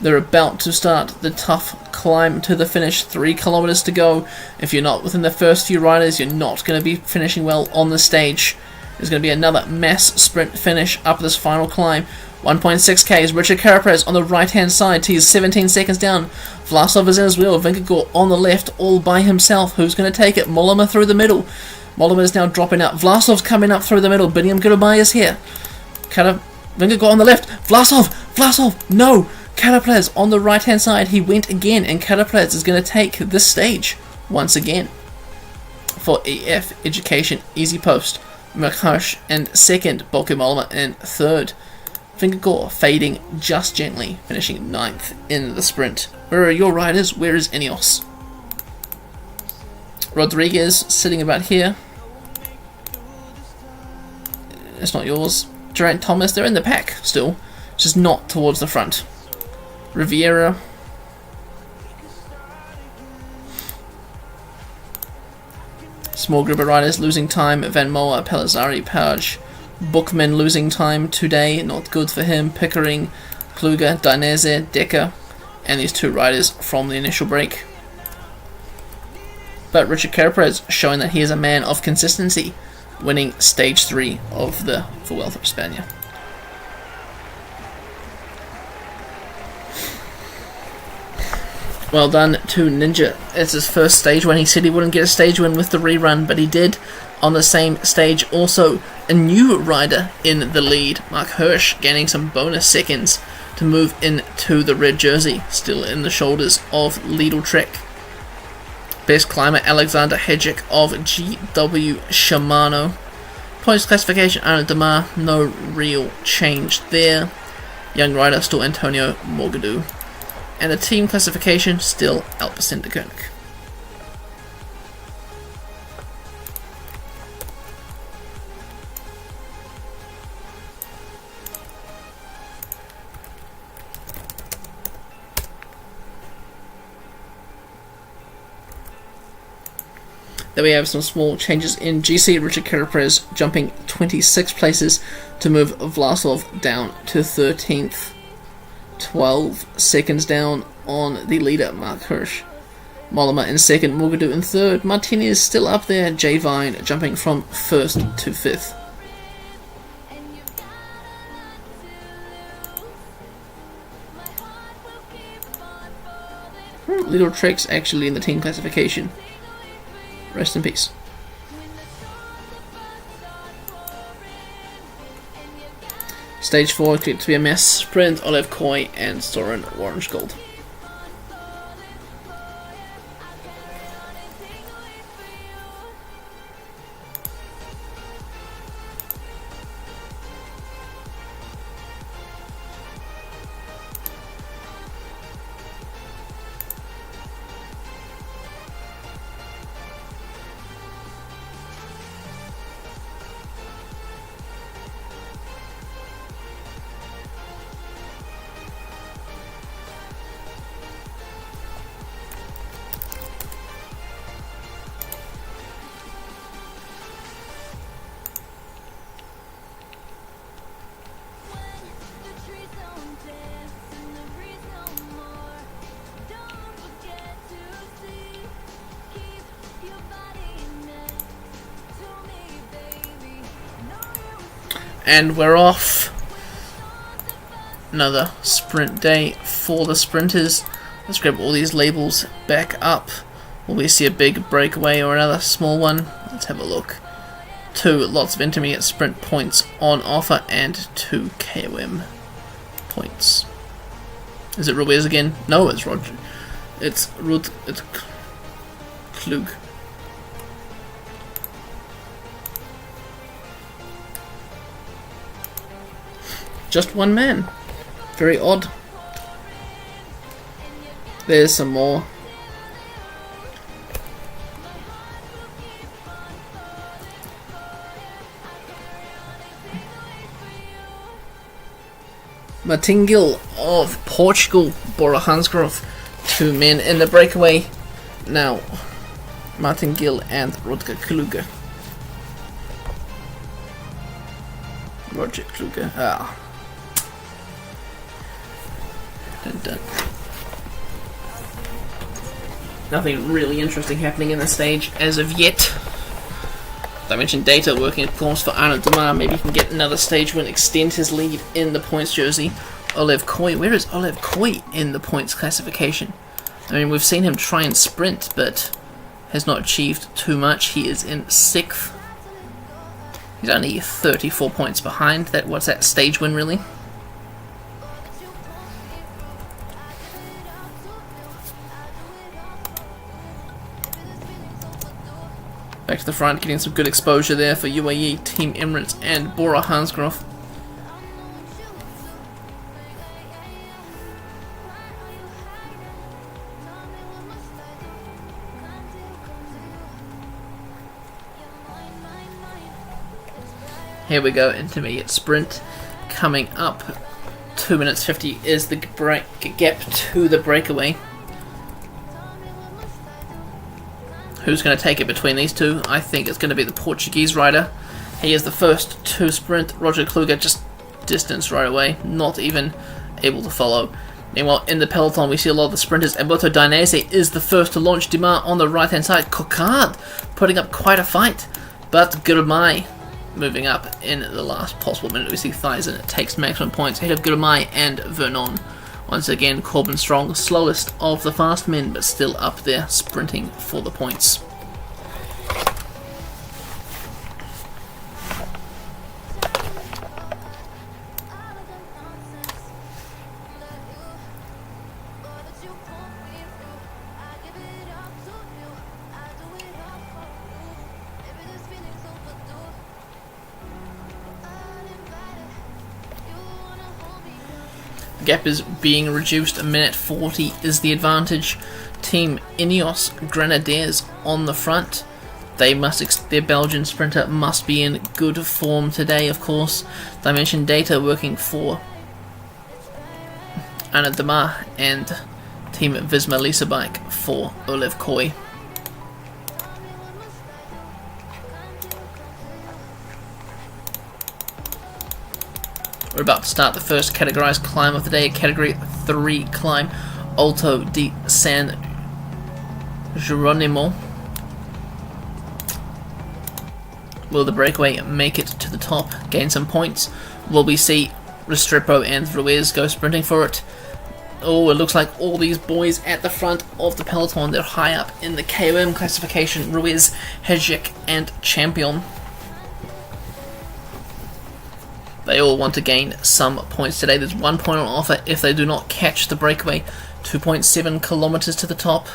They're about to start the tough climb to the finish. 3 kilometers to go. If you're not within the first few riders, you're not going to be finishing well on the stage. There's going to be another mass sprint finish up this final climb. 1.6k is Richard Carapaz on the right hand side. He is 17 seconds down. Vlasov is in his wheel. Vingegaard on the left all by himself. Who's going to take it? Mollema through the middle. Mollema is now dropping out. Vlasov's coming up through the middle. Biniam Girmay is here. Vingegaard on the left. Vlasov, no! Carapaz on the right hand side. He went again, and Carapaz is going to take this stage once again. For EF Education, Easy Post, Merkash and second, Bauke Mollema and third. Vingegaard fading just gently, finishing 9th in the sprint. Where are your riders? Where is Ineos? Rodriguez sitting about here. It's not yours. Geraint Thomas, they're in the pack still, just not towards the front. Riviera. Small group of riders losing time. Van Moa, Pellizzari, Page. Bookman losing time today, not good for him. Pickering, Kluger, Dainese, Decker, and these 2 riders from the initial break. But Richard Carapaz showing that he is a man of consistency, winning stage 3 of the Vuelta España. Well done to Ninja. It's his first stage win. He said he wouldn't get a stage win with the rerun, but he did. On the same stage, also a new rider in the lead, Mark Hirsch, gaining some bonus seconds to move into the red jersey, still in the shoulders of Lidl Trek. Best climber Alexander Hedgick of GW Shimano. Points classification Arnaud Demar, no real change there. Young rider still Antonio Morgadou. And the team classification still Alpecin de Koenig. There we have some small changes in GC. Richard Carapaz jumping 26 places to move Vlasov down to 13th. 12 seconds down on the leader, Mark Hirsch. Mollema in second, Morgadou in third. Martinez still up there. Jay Vine jumping from 1st to 5th. Little Trek's actually in the team classification. Rest in peace. Stage 4 cleared to be a mess. Sprint, Olive Koy and Soren Warrenskold. And we're off. Another sprint day for the sprinters. Let's grab all these labels back up. Will we see a big breakaway or another small one? Let's have a look. 2 lots of intermediate sprint points on offer and 2 KOM points. Is it Ruiz again? No, it's Roger. It's Klug. Just one man. Very odd. There's some more. Martingale of Portugal, Bora Hansgrohe, 2 men in the breakaway. Now, Martingale and Rodger Kluge. Roger Kluge. Dun, dun. Nothing really interesting happening in the stage as of yet. Dimension Data working of course for Arnaud Demar. Maybe he can get another stage win, extend his lead in the points jersey. Olev Koy, where is Olev Koy in the points classification? I mean, we've seen him try and sprint, but has not achieved too much. He is in 6th. He's only 34 points behind. What's that stage win really? Back to the front, getting some good exposure there for UAE, Team Emirates and Bora Hansgrohe. Here we go, intermediate sprint coming up. 2 minutes 50 is the gap to the breakaway. Who's going to take it between these two? I think it's going to be the Portuguese rider. He is the first to sprint. Roger Kluge just distance right away, not even able to follow. Meanwhile, in the peloton, we see a lot of the sprinters. Alberto Dainese is the first to launch. Demar on the right-hand side. Cocard putting up quite a fight, but Girmay moving up in the last possible minute. We see Theisen takes maximum points ahead of Girmay and Vernon. Once again, Corbin Strong, slowest of the fast men, but still up there, sprinting for the points. The gap is being reduced. A minute 40 is the advantage. Team Ineos Grenadiers on the front. Their Belgian sprinter must be in good form today, of course. Dimension Data working for Anna Demar, and Team Visma Lisa Bike for Olev Koy. We're about to start the first categorized climb of the day, Category 3 climb, Alto di San Geronimo. Will the breakaway make it to the top, gain some points? Will we see Restrepo and Ruiz go sprinting for it? Oh, it looks like all these boys at the front of the peloton, they're high up in the KOM classification. Ruiz, Hedjik and Champion. They all want to gain some points today. There's 1 point on offer if they do not catch the breakaway. 2.7 kilometers to the top.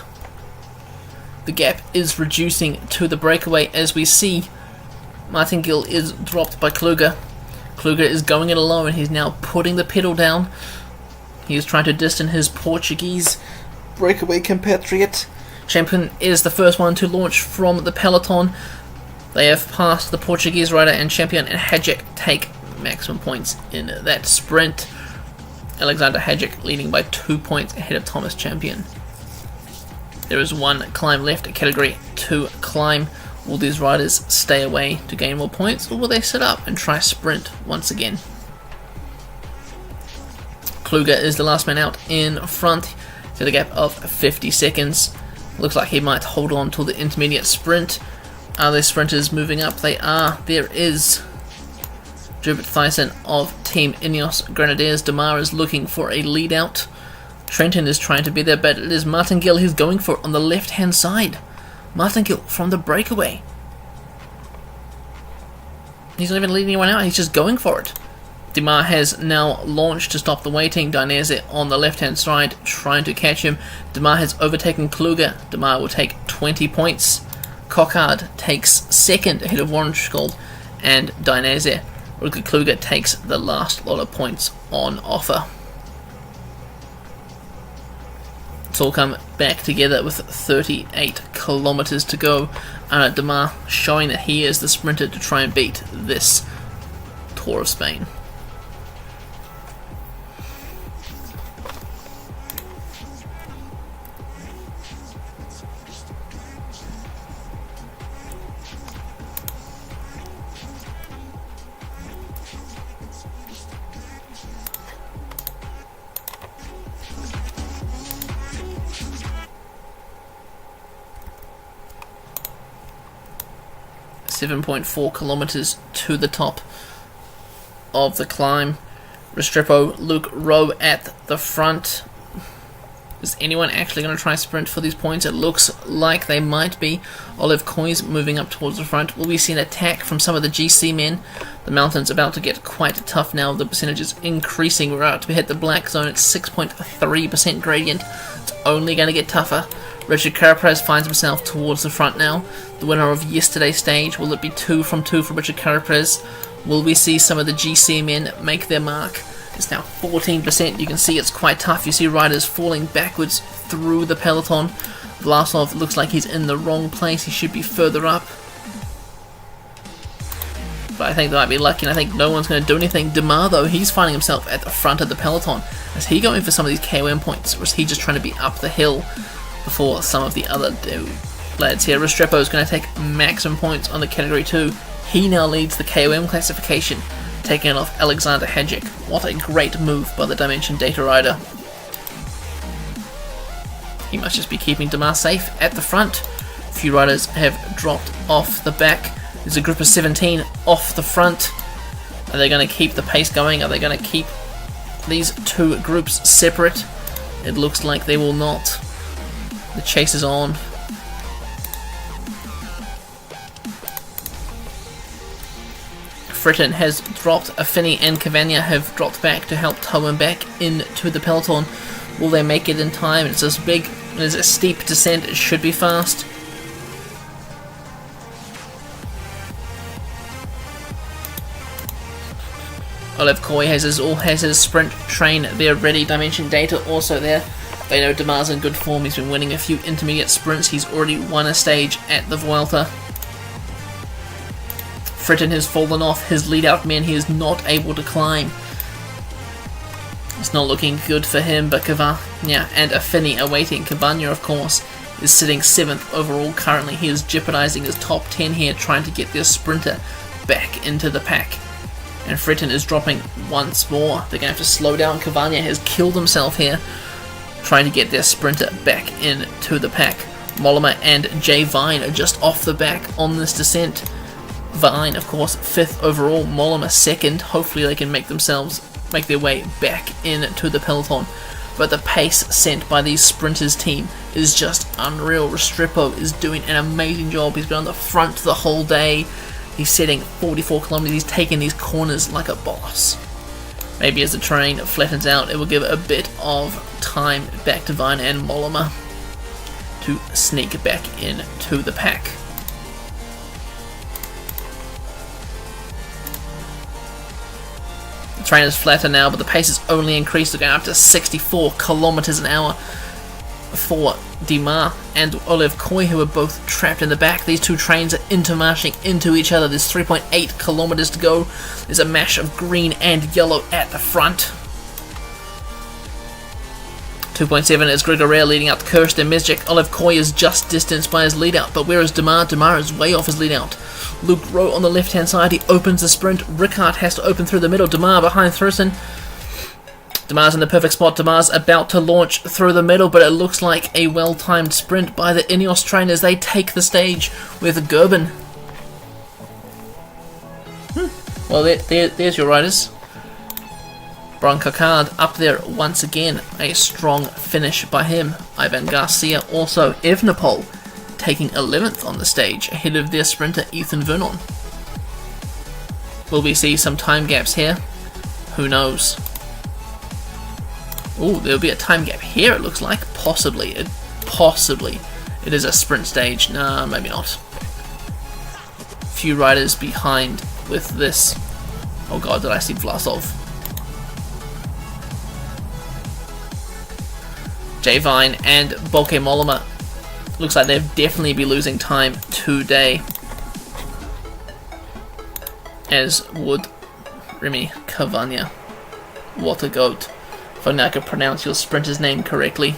The gap is reducing to the breakaway as we see Martingale is dropped by Kluger. Kluger is going it alone. He's now putting the pedal down. He is trying to distance his Portuguese breakaway compatriot. Champion is the first one to launch from the peloton. They have passed the Portuguese rider, and Champion and Hedjik take maximum points in that sprint. Alexander Hedjik leading by 2 points ahead of Thomas Champion. There is one climb left, a Category 2 climb. Will these riders stay away to gain more points, or will they sit up and try sprint once again? Kluger is the last man out in front to the gap of 50 seconds. Looks like he might hold on till the intermediate sprint. Are there sprinters moving up? They are. There is Jubert Thyssen of Team Ineos Grenadiers. Demar is looking for a lead out. Trenton is trying to be there, but it is Martingale who's going for it on the left hand side. Martingale from the breakaway. He's not even leading anyone out, he's just going for it. Demar has now launched to stop the waiting. Dainese on the left hand side trying to catch him. Demar has overtaken Kluger. Demar will take 20 points. Cockard takes second ahead of Warrenskold and Dainese. Rutger Kluger takes the last lot of points on offer. It's all come back together with 38 kilometers to go. Anna Demar showing that he is the sprinter to try and beat this Tour of Spain. .4 kilometers to the top of the climb. Restrepo, Luke Rowe at the front. Is anyone actually going to try sprint for these points? It looks like they might be. Olev Koy's moving up towards the front. Will we see an attack from some of the GC men? The mountain's about to get quite tough now. The percentage is increasing. We're about to hit the black zone at 6.3% gradient. It's only going to get tougher. Richard Carapaz finds himself towards the front now. The winner of yesterday's stage, will it be 2 from 2 for Richard Carapaz? Will we see some of the GC men make their mark? It's now 14%. You can see it's quite tough. You see riders falling backwards through the peloton. Vlasov looks like he's in the wrong place. He should be further up. But I think they might be lucky, and I think no one's going to do anything. Demar, though, he's finding himself at the front of the peloton. Is he going for some of these KOM points, or is he just trying to be up the hill before some of the other lads here? Restrepo is going to take maximum points on the Category 2. He now leads the KOM classification, taking it off Alexander Hedjik. What a great move by the Dimension Data rider. He must just be keeping Demar safe at the front. A few riders have dropped off the back. There's a group of 17 off the front. Are they going to keep the pace going? Are they going to keep these two groups separate? It looks like they will not. The chase is on. Fritton has dropped. Affini and Cavagna have dropped back to help tow him back into the peloton. Will they make it in time? It's this big, it's a steep descent. It should be fast. Olev Koy has his sprint train there ready. Dimension Data also there. They know Damar's in good form. He's been winning a few intermediate sprints. He's already won a stage at the Vuelta. Fritton has fallen off his lead-out man. He is not able to climb. It's not looking good for him, but Cavagna and Affini are waiting. Cavagna, of course, is sitting 7th overall currently. He is jeopardizing his top 10 here, trying to get this sprinter back into the pack. And Fritton is dropping once more. They're going to have to slow down. Cavagna has killed himself here, trying to get their sprinter back into the pack. Mollema and Jay Vine are just off the back on this descent. Vine, of course, 5th overall. Mollema 2nd. Hopefully they can make their way back into the peloton. But the pace sent by these sprinters team is just unreal. Restrepo is doing an amazing job. He's been on the front the whole day. He's setting 44 kilometers. He's taking these corners like a boss. Maybe as the terrain flattens out, it will give a bit of time back to Vine and Mollema to sneak back into the pack. The train is flatter now, but the pace has only increased. They're going up to 64 kilometers an hour for Damar and Olev Koy, who are both trapped in the back. These two trains are intermarching into each other. There's 3.8 kilometers to go. There's a mash of green and yellow at the front. 2.7 is Grigorea leading out the Kirsch, then Mezgec. Olev Koy is just distanced by his lead out, but where is Damar? Damar is way off his lead out. Luke Rowe on the left hand side, he opens the sprint. Rickard has to open through the middle. Damar behind Thurston. Damar's in the perfect spot. Damar's about to launch through the middle, but it looks like a well-timed sprint by the Ineos trainers. They take the stage with Gerben. Well, there's your riders. Brian Cocard up there once again. A strong finish by him. Ivan Garcia also. Evenepoel taking 11th on the stage, ahead of their sprinter Ethan Vernon. Will we see some time gaps here? Who knows? Oh, there'll be a time gap here, it looks like. Possibly. It is a sprint stage. Nah, maybe not. Few riders behind with this. Oh god, did I see Vlasov? Jay Vine and Bokeh Mollema. Looks like they'll definitely be losing time today. As would Remy Cavagna. What a goat. If only I could pronounce your sprinter's name correctly.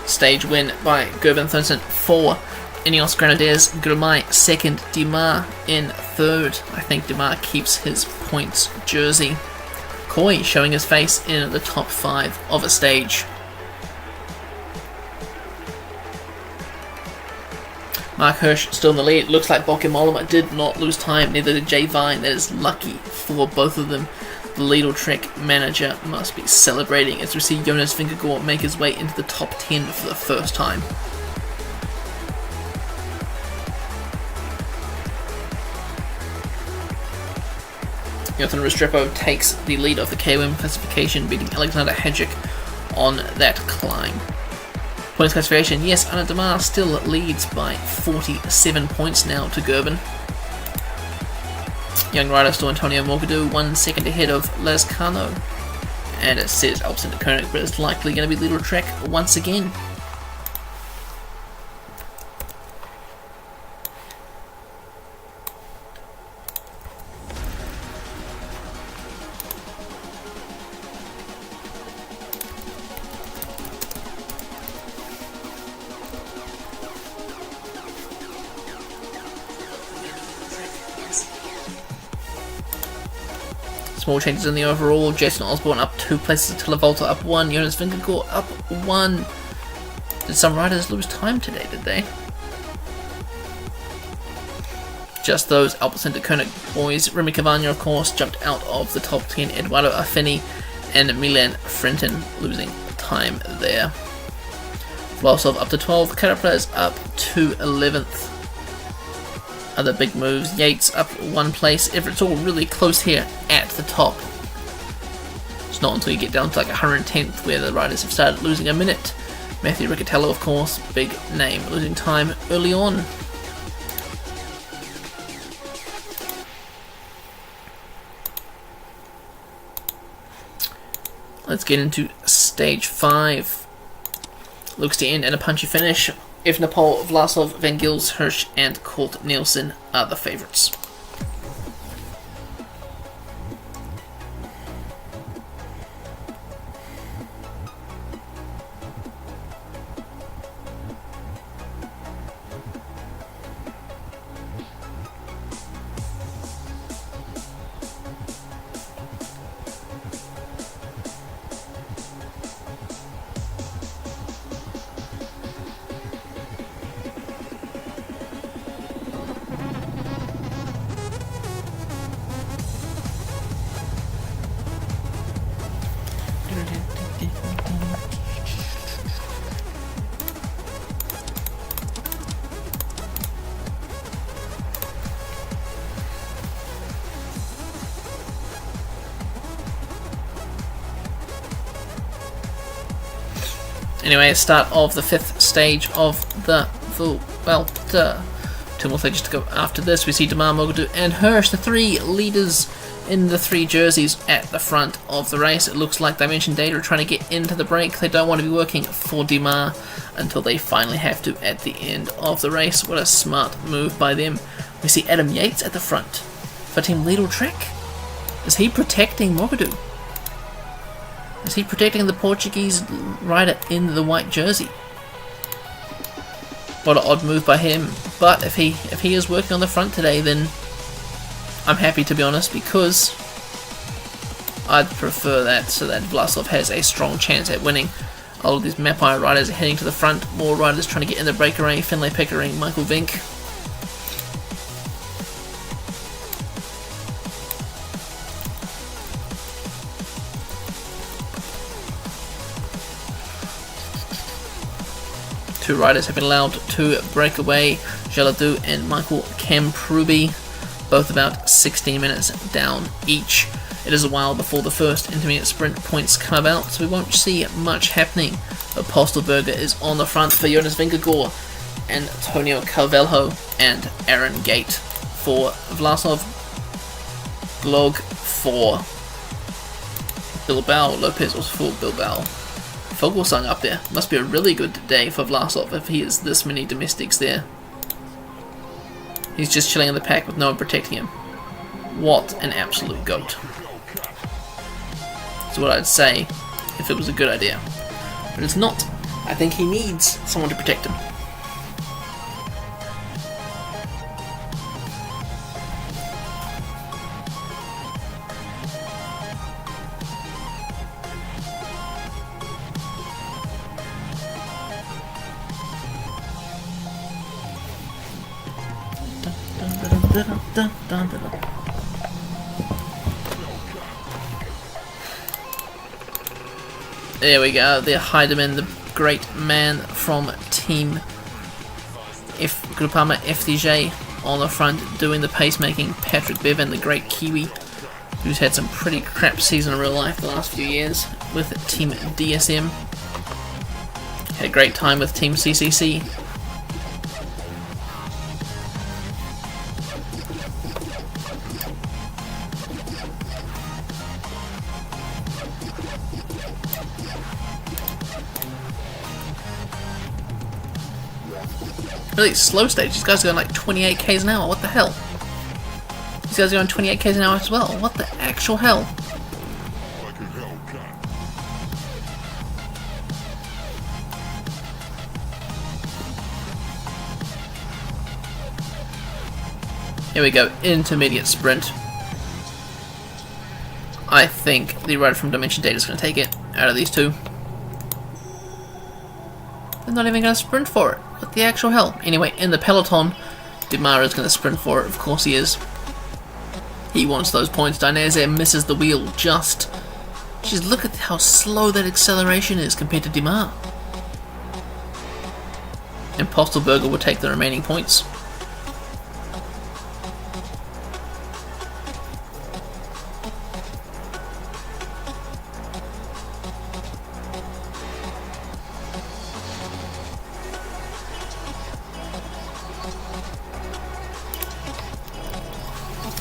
Stage win by Gerben Thurston for Ineos Grenadiers. Girmay 2nd, Damar in 3rd. I think Damar keeps his points jersey. Koy showing his face in the top 5 of a stage. Mark Hirsch still in the lead. Looks like Bokeh Mollema did not lose time, neither did Jay Vine. That is lucky for both of them. The Lidl Trek manager must be celebrating as we see Jonas Vingegaard make his way into the top 10 for the first time. Johan Restrepo takes the lead of the KOM classification, beating Alexander Hedrick on that climb. Points classification, yes, Anna Damar still leads by 47 points now to Gerben. Young rider still Antonio Morgadou, 1 second ahead of Lescano. And it says Alpecin de Koenig, but it's likely going to be Lidl Trek once again. Small changes in the overall. Jason Osborne up 2 places, Televolta up 1, Jonas Vingegaard up 1. Did some riders lose time today, did they? Just those Alpecin de Koenig boys. Remy Cavagna, of course, jumped out of the top 10. Eduardo Affini and Milan Frenton losing time there. Vlasov up to 12, Carapaz is up to 11th. Other big moves, Yates up 1 place. Everett's all really close here at the top. It's not until you get down to like 110th where the riders have started losing a minute. Matthew Riccatello, of course, big name, losing time early on. Let's get into stage 5. Looks to end in a punchy finish. If Nepal, Vlasov, Van Gils, Hirsch, and Colt Nielsen are the favourites. Anyway, start of the 5th stage of the Vuelta. 2 more stages to go after this. We see Demar, Mogadou, and Hirsch, the 3 leaders in the 3 jerseys at the front of the race. It looks like Dimension Data are trying to get into the break. They don't want to be working for Demar until they finally have to at the end of the race. What a smart move by them. We see Adam Yates at the front for Team Lidl Trek. Is he protecting Mogadou? Is he protecting the Portuguese rider in the white jersey? What an odd move by him. But if he is working on the front today, then I'm happy, to be honest, because I'd prefer that, so that Vlasov has a strong chance at winning. All of these Mapai riders are heading to the front. More riders trying to get in the breakaway. Finlay Pickering, Michael Vink. Two riders have been allowed to break away, Jaladu and Michael Kemprubi, both about 16 minutes down each. It is a while before the first intermediate sprint points come about, so we won't see much happening. But Postelberger is on the front for Jonas Vingegaard, Antonio Calvelho, and Aaron Gate for Vlasov, Glog for Bilbao, Lopez was for Bilbao. Fogelsang up there. Must be a really good day for Vlasov if he has this many domestics there. He's just chilling in the pack with no one protecting him. What an absolute goat. That's what I'd say if it was a good idea. But it's not. I think he needs someone to protect him. There we go, the Heidemann, the great man from Team Groupama FDJ on the front doing the pacemaking. Patrick Bevan, the great Kiwi, who's had some pretty crap season in real life the last few years with Team DSM. Had a great time with Team CCC. Really slow stage. These guys are going like 28 k's an hour. What the hell? These guys are going 28 k's an hour as well. What the actual hell? Here we go. Intermediate sprint. I think the rider from Dimension Data is going to take it out of these two. They're not even going to sprint for it. What the actual hell? Anyway, in the peloton, Demar is going to sprint for it. Of course he is. He wants those points. Dainese misses the wheel just. Jeez, look at how slow that acceleration is compared to Demar. And Postelberger will take the remaining points.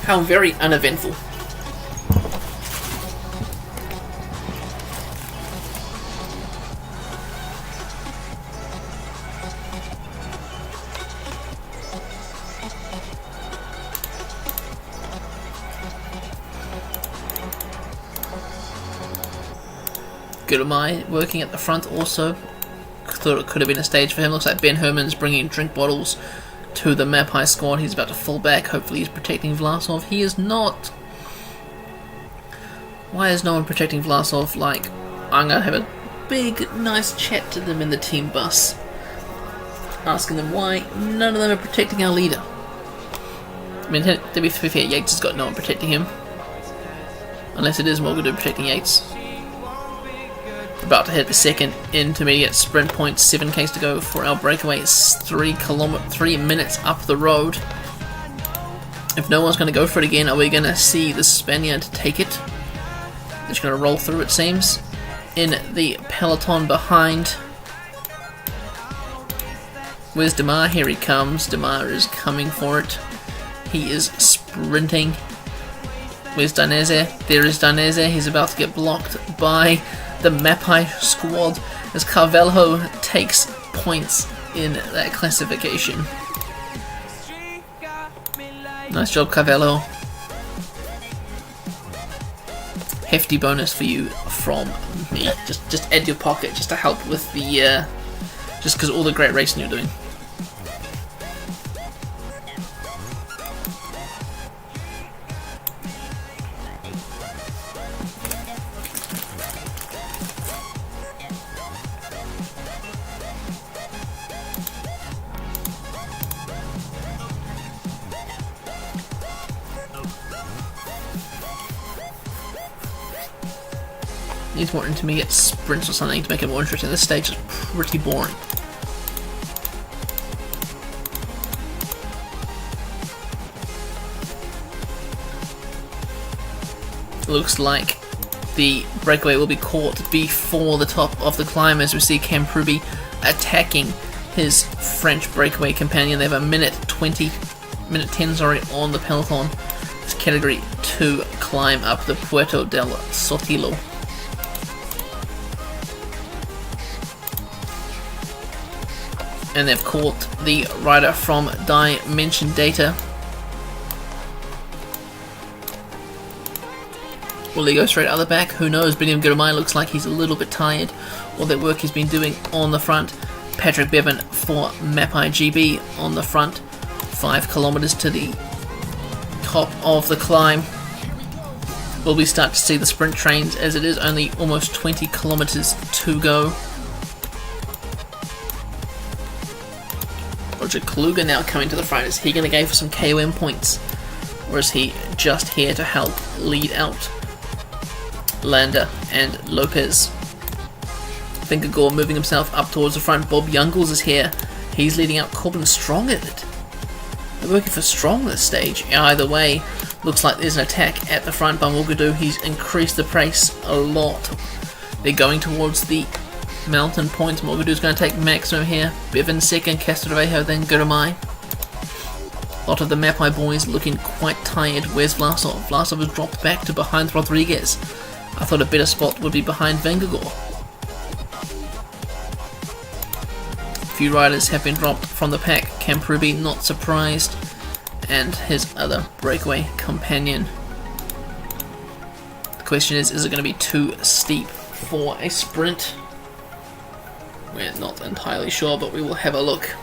How very uneventful. Gurumai working at the front also. Thought it could have been a stage for him. Looks like Ben Herman's bringing drink bottles to the Mapai squad. He's about to fall back. Hopefully he's protecting Vlasov. He is not. Why is no one protecting Vlasov? Like, I'm going to have a big, nice chat to them in the team bus, asking them why none of them are protecting our leader. I mean, to be fair, Yates has got no one protecting him. Unless it is Mogadou protecting Yates. About to hit the second intermediate sprint point, 7k's to go for our breakaway. It's 3 minutes up the road. If no one's going to go for it again, are we going to see the Spaniard take it? They're just going to roll through, it seems. In the peloton behind. Where's Demar? Here he comes. Demar is coming for it. He is sprinting. Where's Danese? There is Danese. He's about to get blocked by the Mapai squad as Carvalho takes points in that classification. Nice job, Carvalho. Hefty bonus for you from me. Just add your pocket just to help with the just because all the great racing you're doing. Needs more intermediate sprints or something to make it more interesting. This stage is pretty boring. Looks like the breakaway will be caught before the top of the climb as we see Cam Pruby attacking his French breakaway companion. They have a minute 10 on the peloton. It's category 2 climb up the Puerto del Sotilo. And they've caught the rider from Dimension Data. Will he go straight out the back? Who knows? Biniam Gurumai looks like he's a little bit tired. All that work he's been doing on the front. Patrick Bevan for Mapai GB on the front. 5 kilometers to the top of the climb. Will we start to see the sprint trains as it is only almost 20 kilometers to go. Roger Kaluga now coming to the front. Is he going to go for some KOM points? Or is he just here to help lead out Landa and Lopez? Vingegaard moving himself up towards the front. Bob Youngles is here. He's leading out Corbin Strong at it. They're working for Strong this stage. Either way, looks like there's an attack at the front by Mogadou. He's increased the pace a lot. They're going towards the mountain points. Mogadou's going to take maximum here. Bevan second, Castrovejo, then Gurumai. A lot of the Mapai boys looking quite tired. Where's Vlasov? Vlasov has dropped back to behind Rodriguez. I thought a better spot would be behind Vingegaard. A few riders have been dropped from the pack. Cam Pruby not surprised. And his other breakaway companion. The question is it going to be too steep for a sprint? We're not entirely sure, but we will have a look.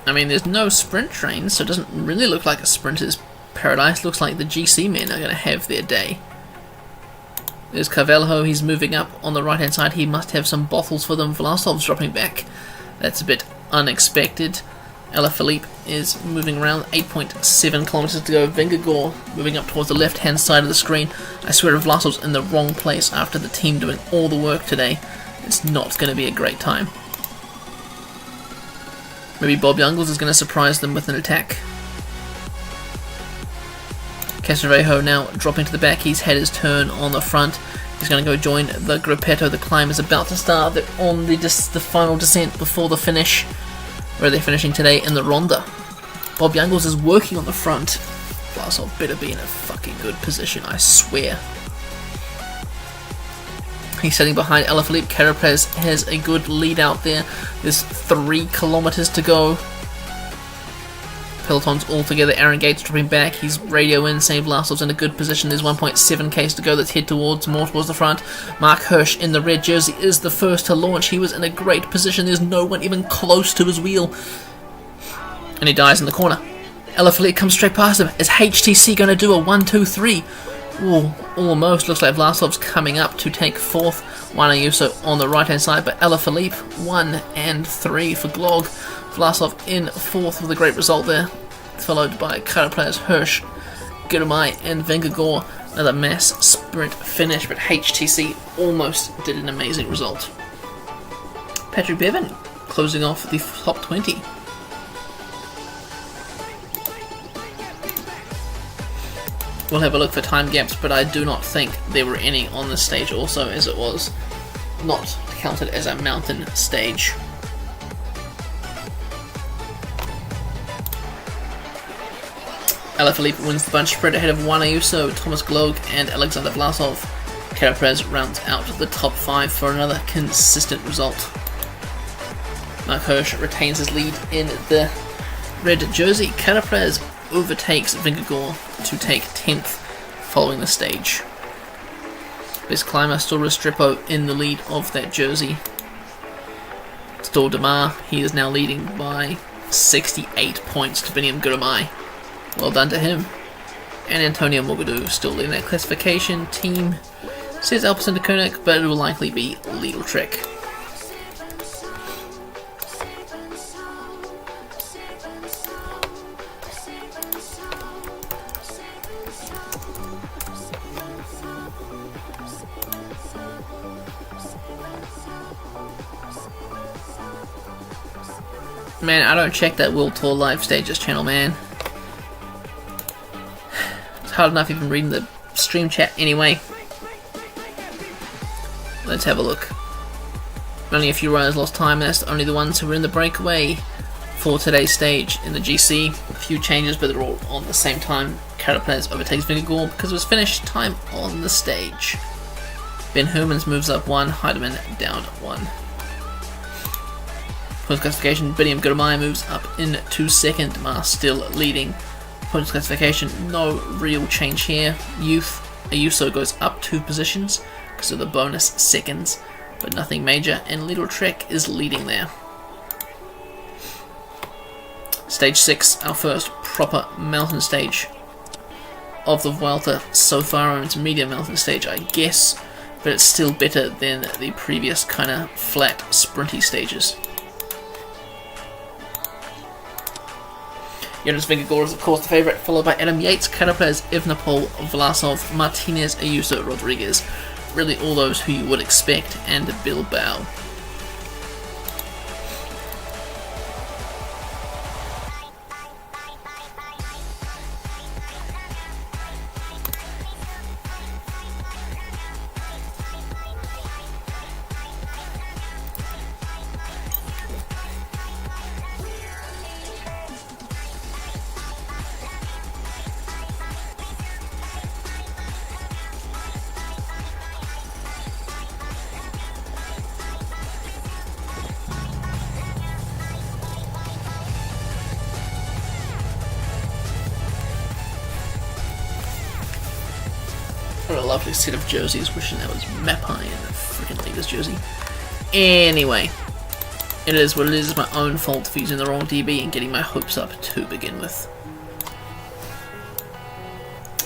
I mean, there's no sprint trains, so it doesn't really look like a sprinter's paradise. Looks like the GC men are going to have their day. There's Carvalho, he's moving up on the right hand side. He must have some bottles for them. Vlasov's dropping back. That's a bit unexpected. Alaphilippe is moving around, 8.7 kilometers to go. Vingegaard moving up towards the left hand side of the screen. I swear if Vlasov's in the wrong place after the team doing all the work today, it's not going to be a great time. Maybe Bob Youngles is going to surprise them with an attack. Castrovejo now dropping to the back. He's had his turn on the front. He's going to go join the Gruppetto. The climb is about to start. They're on the final descent before the finish. Where they're finishing today in the Ronda. Bob Youngles is working on the front. Vlasov better be in a fucking good position, I swear. He's sitting behind Alaphilippe. Carapaz has a good lead out there. There's 3 kilometers to go. pelotons all together. Aaron Gates dropping back. He's radio in. Same Vlasov's in a good position. There's 1.7 k's to go. Let's head more towards the front. Mark Hirsch in the red jersey is the first to launch. He was in a great position. There's no one even close to his wheel. And he dies in the corner. Alaphilippe comes straight past him. Is HTC going to do a 1-2-3? Ooh, almost. Looks like Vlasov's coming up to take fourth. Juan Ayuso on the right hand side, but Alaphilippe 1 and 3 for Glog. Vlasov in fourth with a great result there, followed by Carapaz, Hirsch, Girmay and Vingegaard. Another mass sprint finish, but HTC almost did an amazing result. Patrick Bevan closing off the top 20. We'll have a look for time gaps, but I do not think there were any on this stage also, as it was not counted as a mountain stage. Alaphilippe wins the bunch spread ahead of Juan Ayuso, Thomas Glog and Alexander Vlasov. Carapaz rounds out the top 5 for another consistent result. Mark Hirsch retains his lead in the red jersey. Carapaz overtakes Vingegaard to take 10th following the stage. Best climber still Restrepo in the lead of that jersey. Still Demar, he is now leading by 68 points to Biniam Girmay. Well done to him. And Antonio Morgadou still leading that classification. Team says Alpecin de Koenig, but it will likely be Lidl Trek. Man, I don't check that World Tour live stages channel, man. It's hard enough even reading the stream chat anyway. Let's have a look. Only a few riders lost time, and that's only the ones who were in the breakaway for today's stage in the GC. A few changes, but they're all on the same time. Carapaz overtakes Vingegaard because of his finish time on the stage. Ben Hermans moves up 1, Heidemann down 1. Points classification, Biniam Girmay moves up into second. Mars still leading. Points classification, no real change here. Ayuso goes up 2 positions because of the bonus seconds, but nothing major, and Lidl Trek is leading there. Stage 6, our first proper mountain stage of the Vuelta so far, and it's a medium mountain stage, I guess, but it's still better than the previous kind of flat, sprinty stages. Jonas Vingegaard is of course the favourite, followed by Adam Yates, Carapaz, Evenepoel, Vlasov, Martinez, Ayuso, Rodriguez. Really all those who you would expect, and Bilbao. What a lovely set of jerseys, wishing that was Mapai in the freaking Leaders jersey. Anyway, it is what it is. It's my own fault for using the wrong DB and getting my hopes up to begin with.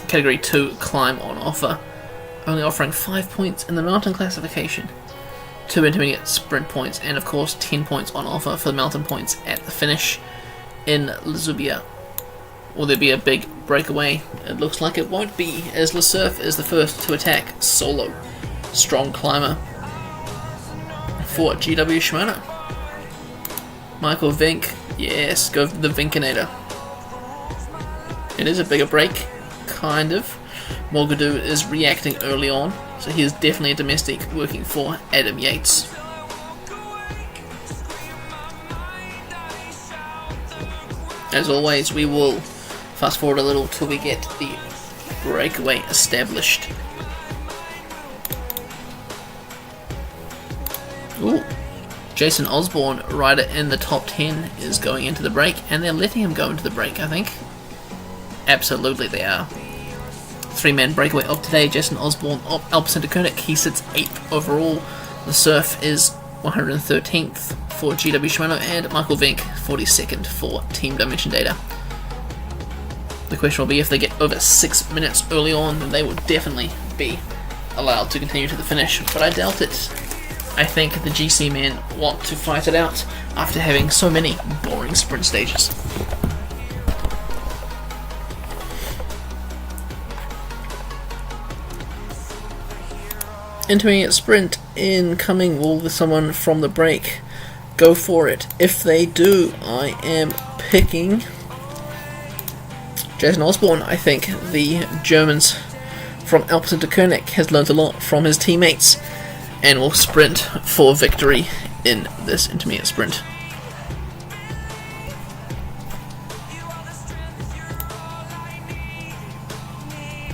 Category 2 climb on offer, only offering 5 points in the mountain classification, 2 intermediate sprint points, and of course 10 points on offer for the mountain points at the finish in Zubia. Will there be a big breakaway? It looks like it won't be, as Le Cerf is the first to attack solo. Strong climber for GW Shimano. Michael Vink, yes, go for the Vinkinator. It is a bigger break, kind of. Morgadou is reacting early on, so he is definitely a domestic working for Adam Yates. As always, we will fast forward a little till we get the breakaway established. Ooh, Jason Osborne, rider in the top 10, is going into the break, and they're letting him go into the break, I think. Absolutely they are. 3-man breakaway of today, Jason Osborne of Alpecin-Deceuninck. He sits 8th overall. The Surf is 113th for GW Shimano, and Michael Vink 42nd for Team Dimension Data. The question will be, if they get over 6 minutes early on, then they will definitely be allowed to continue to the finish, but I doubt it. I think the GC men want to fight it out after having so many boring sprint stages. Intermediate sprint incoming. Will someone from the break go for it? If they do, I am picking Jason Osborne. I think the Germans from Alpecin-Deceuninck has learnt a lot from his teammates and will sprint for victory in this intermediate sprint.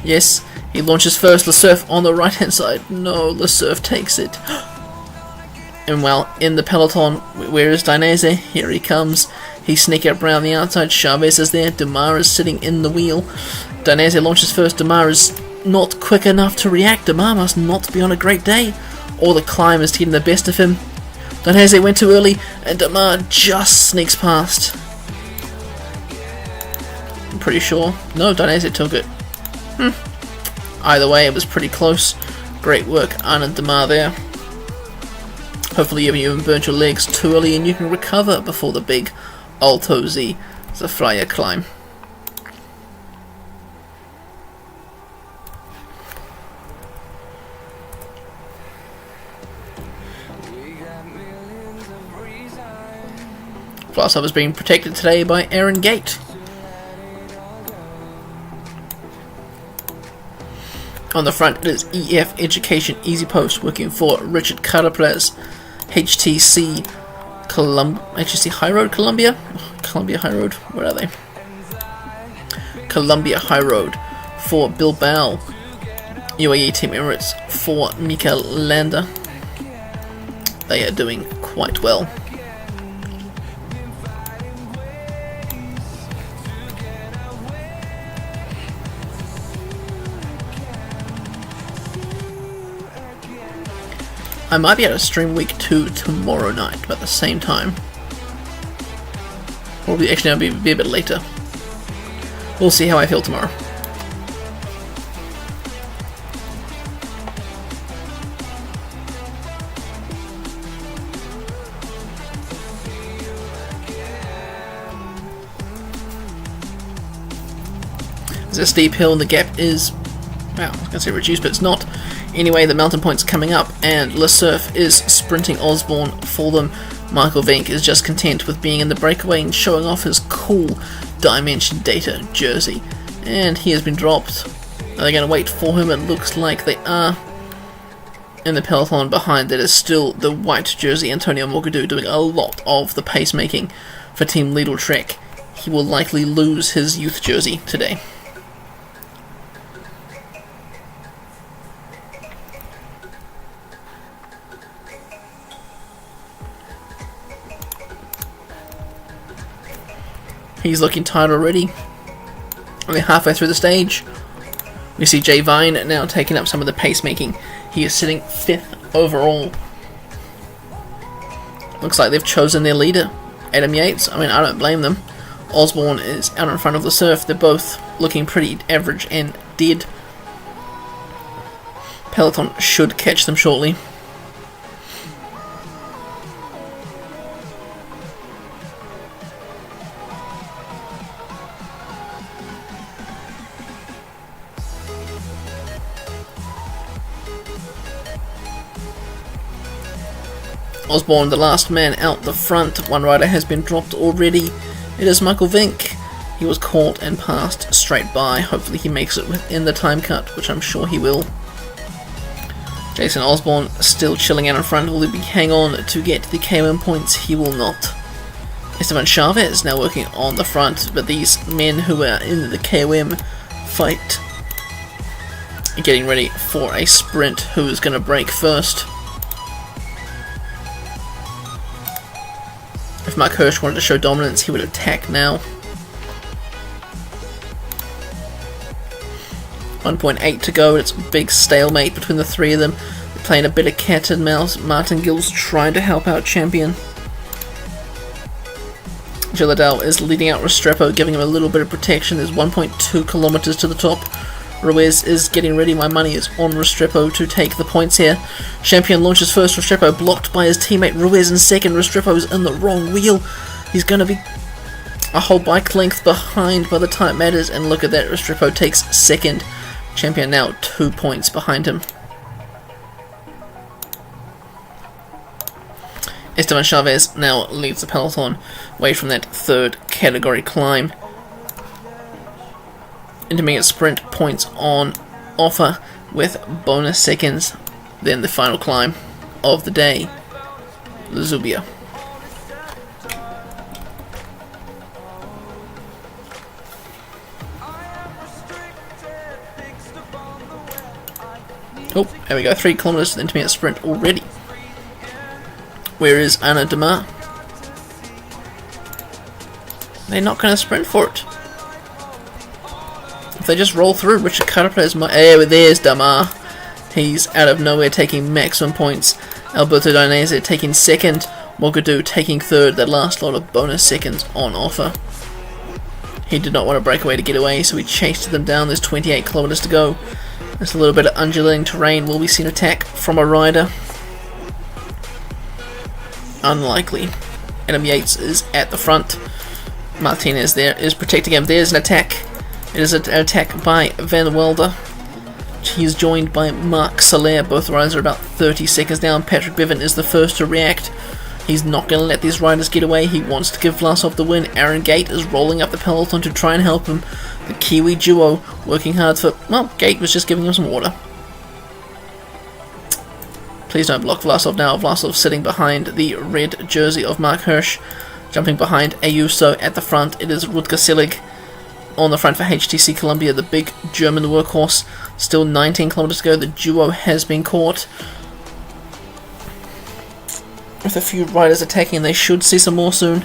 Yes, he launches first. Le Surf on the right hand side. No, Le Surf takes it. And well, in the peloton, where is Dainese? Here he comes. He sneaks up around the outside. Chavez is there. Demar is sitting in the wheel. Dainese launches first. Demar is not quick enough to react. Demar must not be on a great day, or the climb is getting the best of him. Dainese went too early, and Demar just sneaks past. I'm pretty sure. No, Dainese took it. Either way, it was pretty close. Great work, Anand Demar there. Hopefully you haven't burnt your legs too early and you can recover before the big Alto Z Zafraya climb. Flassup is being protected today by Aaron Gate. On the front, it is EF Education Easy Post working for Richard Carapres, HTC High Road, Columbia High Road, where are they? Columbia High Road for Bilbao, UAE Team Emirates for Mikel Landa. They are doing quite well. I might be able to stream week 2 tomorrow night, but at the same time. Probably actually I'll be a bit later. We'll see how I feel tomorrow. There's a steep hill and the gap is, well, I was going to say reduced, but it's not. Anyway, the mountain point's coming up, and Le Surf is sprinting Osborne for them. Michael Vink is just content with being in the breakaway and showing off his cool Dimension Data jersey. And he has been dropped. Are they going to wait for him? It looks like they are. In the peloton behind that is still the white jersey, Antonio Morgadou, doing a lot of the pacemaking for Team Lidl Trek. He will likely lose his youth jersey today. He's looking tired already. Only halfway through the stage. We see Jay Vine now taking up some of the pacemaking. He is sitting 5th overall. Looks like they've chosen their leader, Adam Yates. I mean, I don't blame them. Osborne is out in front of the Surf. They're both looking pretty average and dead. Peloton should catch them shortly. Osborne, the last man out the front. One rider has been dropped already. It is Michael Vink. He was caught and passed straight by. Hopefully he makes it within the time cut, which I'm sure he will. Jason Osborne still chilling out in front. Will he hang on to get the KOM points? He will not. Esteban Chavez now working on the front, but these men who are in the KOM fight are getting ready for a sprint. Who is going to break first? If Mark Hirsch wanted to show dominance, he would attack now. 1.8 to go. It's a big stalemate between the three of them. They're playing a bit of cat and mouse. Martin Gill's trying to help out Champion. Gilladell is leading out Restrepo, giving him a little bit of protection. There's 1.2 kilometers to the top. Ruiz is getting ready. My money is on Restrepo to take the points here. Champion launches first. Restrepo blocked by his teammate Ruiz in second. Restrepo's in the wrong wheel. He's going to be a whole bike length behind by the time it matters. And look at that. Restrepo takes second. Champion now 2 points behind him. Esteban Chavez now leads the peloton away from that third category climb. Intermediate sprint points on offer with bonus seconds. Then the final climb of the day, the Zubia. Oh, there we go, 3 kilometers to the intermediate sprint already. Where is Anna Demar? They're not going to sprint for it. If they just roll through, Richard Carapaz might... there's Damar. He's out of nowhere taking maximum points. Alberto Dainese taking second. Mogadou taking third. That last lot of bonus seconds on offer. He did not want to break away to get away, so he chased them down. There's 28 kilometers to go. There's a little bit of undulating terrain. Will we see an attack from a rider? Unlikely. Adam Yates is at the front. Martinez there is protecting him. There's an attack. It is an attack by Van Welder. He is joined by Marc Soler. Both riders are about 30 seconds down. Patrick Bevan is the first to react. He's not going to let these riders get away. He wants to give Vlasov the win. Aaron Gate is rolling up the peloton to try and help him. The Kiwi duo working hard for... Well, Gate was just giving him some water. Please don't block Vlasov now. Vlasov sitting behind the red jersey of Mark Hirsch. Jumping behind Ayuso at the front. It is Rutger Selig on the front for HTC Columbia, the big German workhorse. Still 19 kilometers to go. The duo has been caught. With a few riders attacking, they should see some more soon.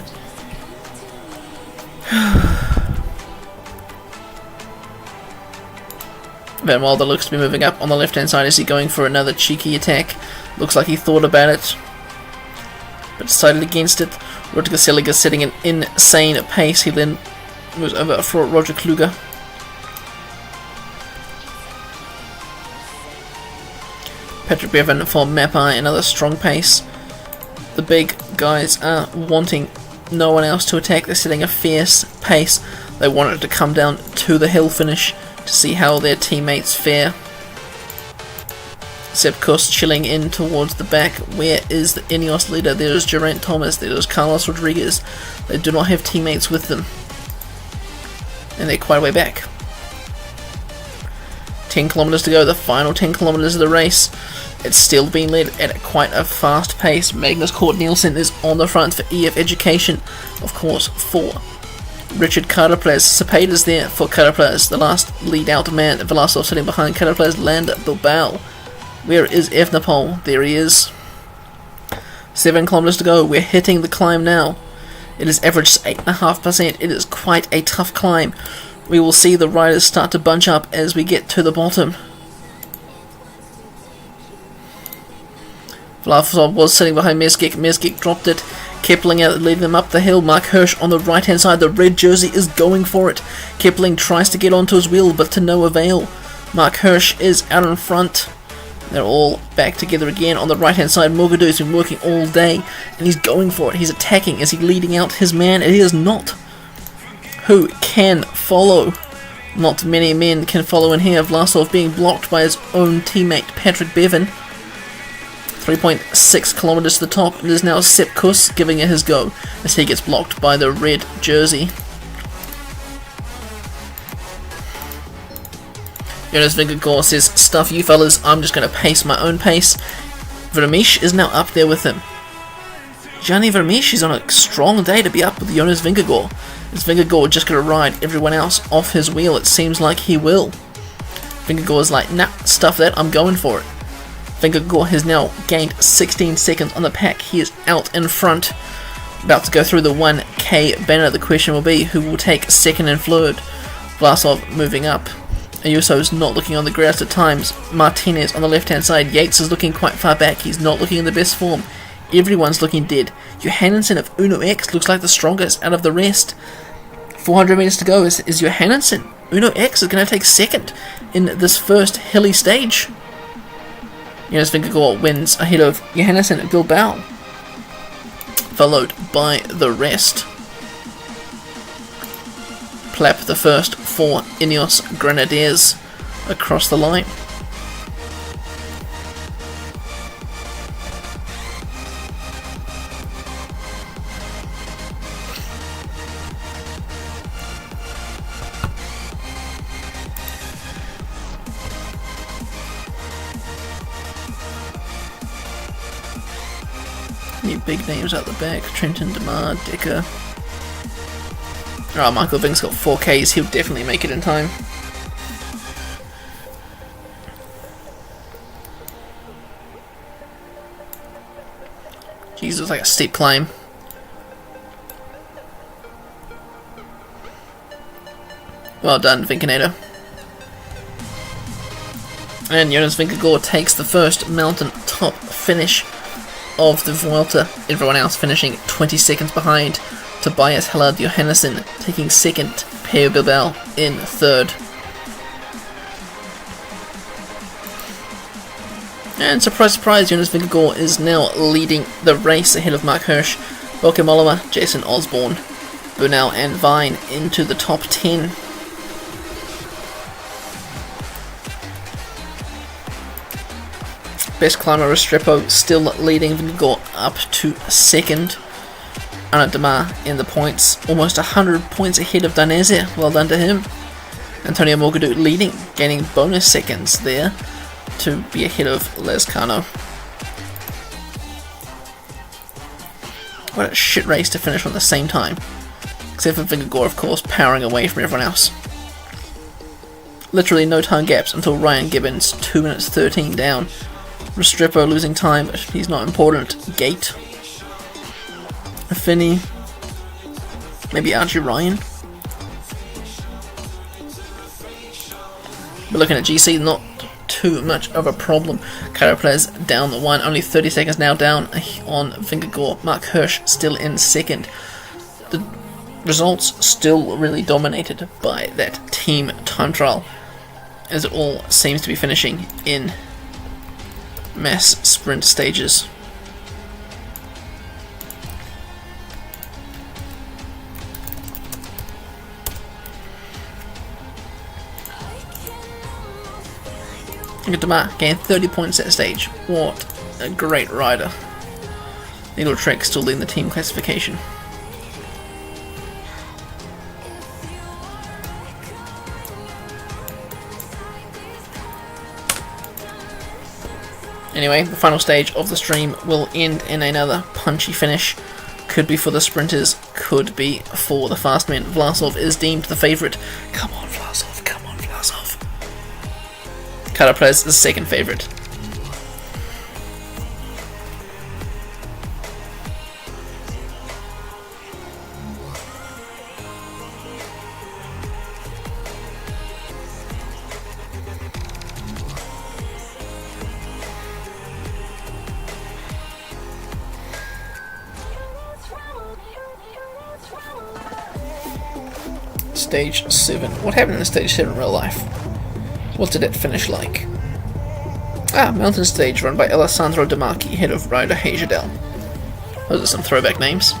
Van Wilder looks to be moving up on the left hand side. Is he going for another cheeky attack? Looks like he thought about it, but decided against it. Rutger Selig is setting an insane pace. He then moves over for Roger Kluger. Patrick Bevan for Mapai, another strong pace. The big guys are wanting no one else to attack. They're setting a fierce pace. They want it to come down to the hill finish to see how their teammates fare. Sepp Kuss chilling in towards the back. Where is the Ineos leader? There's Geraint Thomas. There's Carlos Rodriguez. They do not have teammates with them, and they're quite a way back. 10 kilometers to go. The final 10 kilometers of the race. It's still being led at quite a fast pace. Magnus Cort Nielsen is on the front for EF Education, of course, for Richard Carapaz. Cepeda's there for Carapaz, the last lead out man. Vlasov sitting behind Carapaz. Landa Bilbao. Where is Evenepoel? There he is. 7 kilometers to go. We're hitting the climb now. It is averaged 8.5%. It is quite a tough climb. We will see the riders start to bunch up as we get to the bottom. Vlasov was sitting behind Mezgec. Mezgec dropped it. Kipling leading them up the hill. Mark Hirsch on the right hand side. The red jersey is going for it. Kipling tries to get onto his wheel, but to no avail. Mark Hirsch is out in front. They're all back together again. On the right hand side, Mogadou's been working all day, and he's going for it. He's attacking. Is he leading out his man? It is not. Who can follow? Not many men can follow in here. Vlasov being blocked by his own teammate Patrick Bevan. 3.6 kilometers to the top. It is now Sepp Kuss giving it his go as he gets blocked by the red jersey. Jonas Vingegaard says, "Stuff you fellas, I'm just going to pace my own pace." Vermeersch is now up there with him. Gianni Vermeersch is on a strong day to be up with Jonas Vingegaard. Is Vingegaard just going to ride everyone else off his wheel? It seems like he will. Vingegaard's like, nah, stuff that, I'm going for it. Vingegaard has now gained 16 seconds on the pack. He is out in front. about to go through the 1K banner. The question will be, who will take second and third? Vlasov moving up. Ayuso's not looking on the grass at times. Martinez on the left-hand side. Yates is looking quite far back. He's not looking in the best form. Everyone's looking dead. Johannesson of Uno X looks like the strongest out of the rest. 400 meters to go is Johannesson. Uno X is going to take second in this first hilly stage. Jonas Vingegaard wins ahead of Johannesson at Bilbao, followed by the rest. Plap the first for Ineos Grenadiers across the line. Any big names out the back? Trenton, Demar, Decker. Oh, Michael Vink's got 4Ks, he'll definitely make it in time. Jesus, like a steep climb. Well done, Vinkinator. And Jonas Vingegaard takes the first mountain top finish of the Vuelta. Everyone else finishing 20 seconds behind. Tobias Hallard Johannesson taking second, Peo Bilbao in third. And surprise, surprise, Jonas Vingegaard is now leading the race ahead of Mark Hirsch, Bauke Mollema, Jason Osborne, Bernal and Vine into the top 10. Best climber Restrepo still leading Vingegaard up to second. Arnaud Demar in the points, almost 100 points ahead of Danese. Well done to him. Antonio Morgadou leading, gaining bonus seconds there to be ahead of Lescano. What a shit race to finish on the same time. Except for Vingegaard, of course, powering away from everyone else. Literally no time gaps until Ryan Gibbons, 2 minutes 13 down. Restrepo losing time, but he's not important. Gate. Finney, maybe Archie Ryan. But looking at GC, not too much of a problem. Carapaz down the one, only 30 seconds now down on Vingegaard. Mark Hirsch still in second. The results still really dominated by that team time trial, as it all seems to be finishing in mass sprint stages. Demar gained 30 points at stage. What a great rider. Needle Trek still leading the team classification. Anyway, the final stage of the stream will end in another punchy finish. Could be for the sprinters, could be for the fast men. Vlasov is deemed the favourite. Come on, Vlasov, come on, Vlasov. Carapaz is second favourite. Stage 7. What happened in Stage 7 in real life? What did it finish like? Mountain Stage run by Alessandro De Marchi, head of Ryder Hagedal. Those are some throwback names.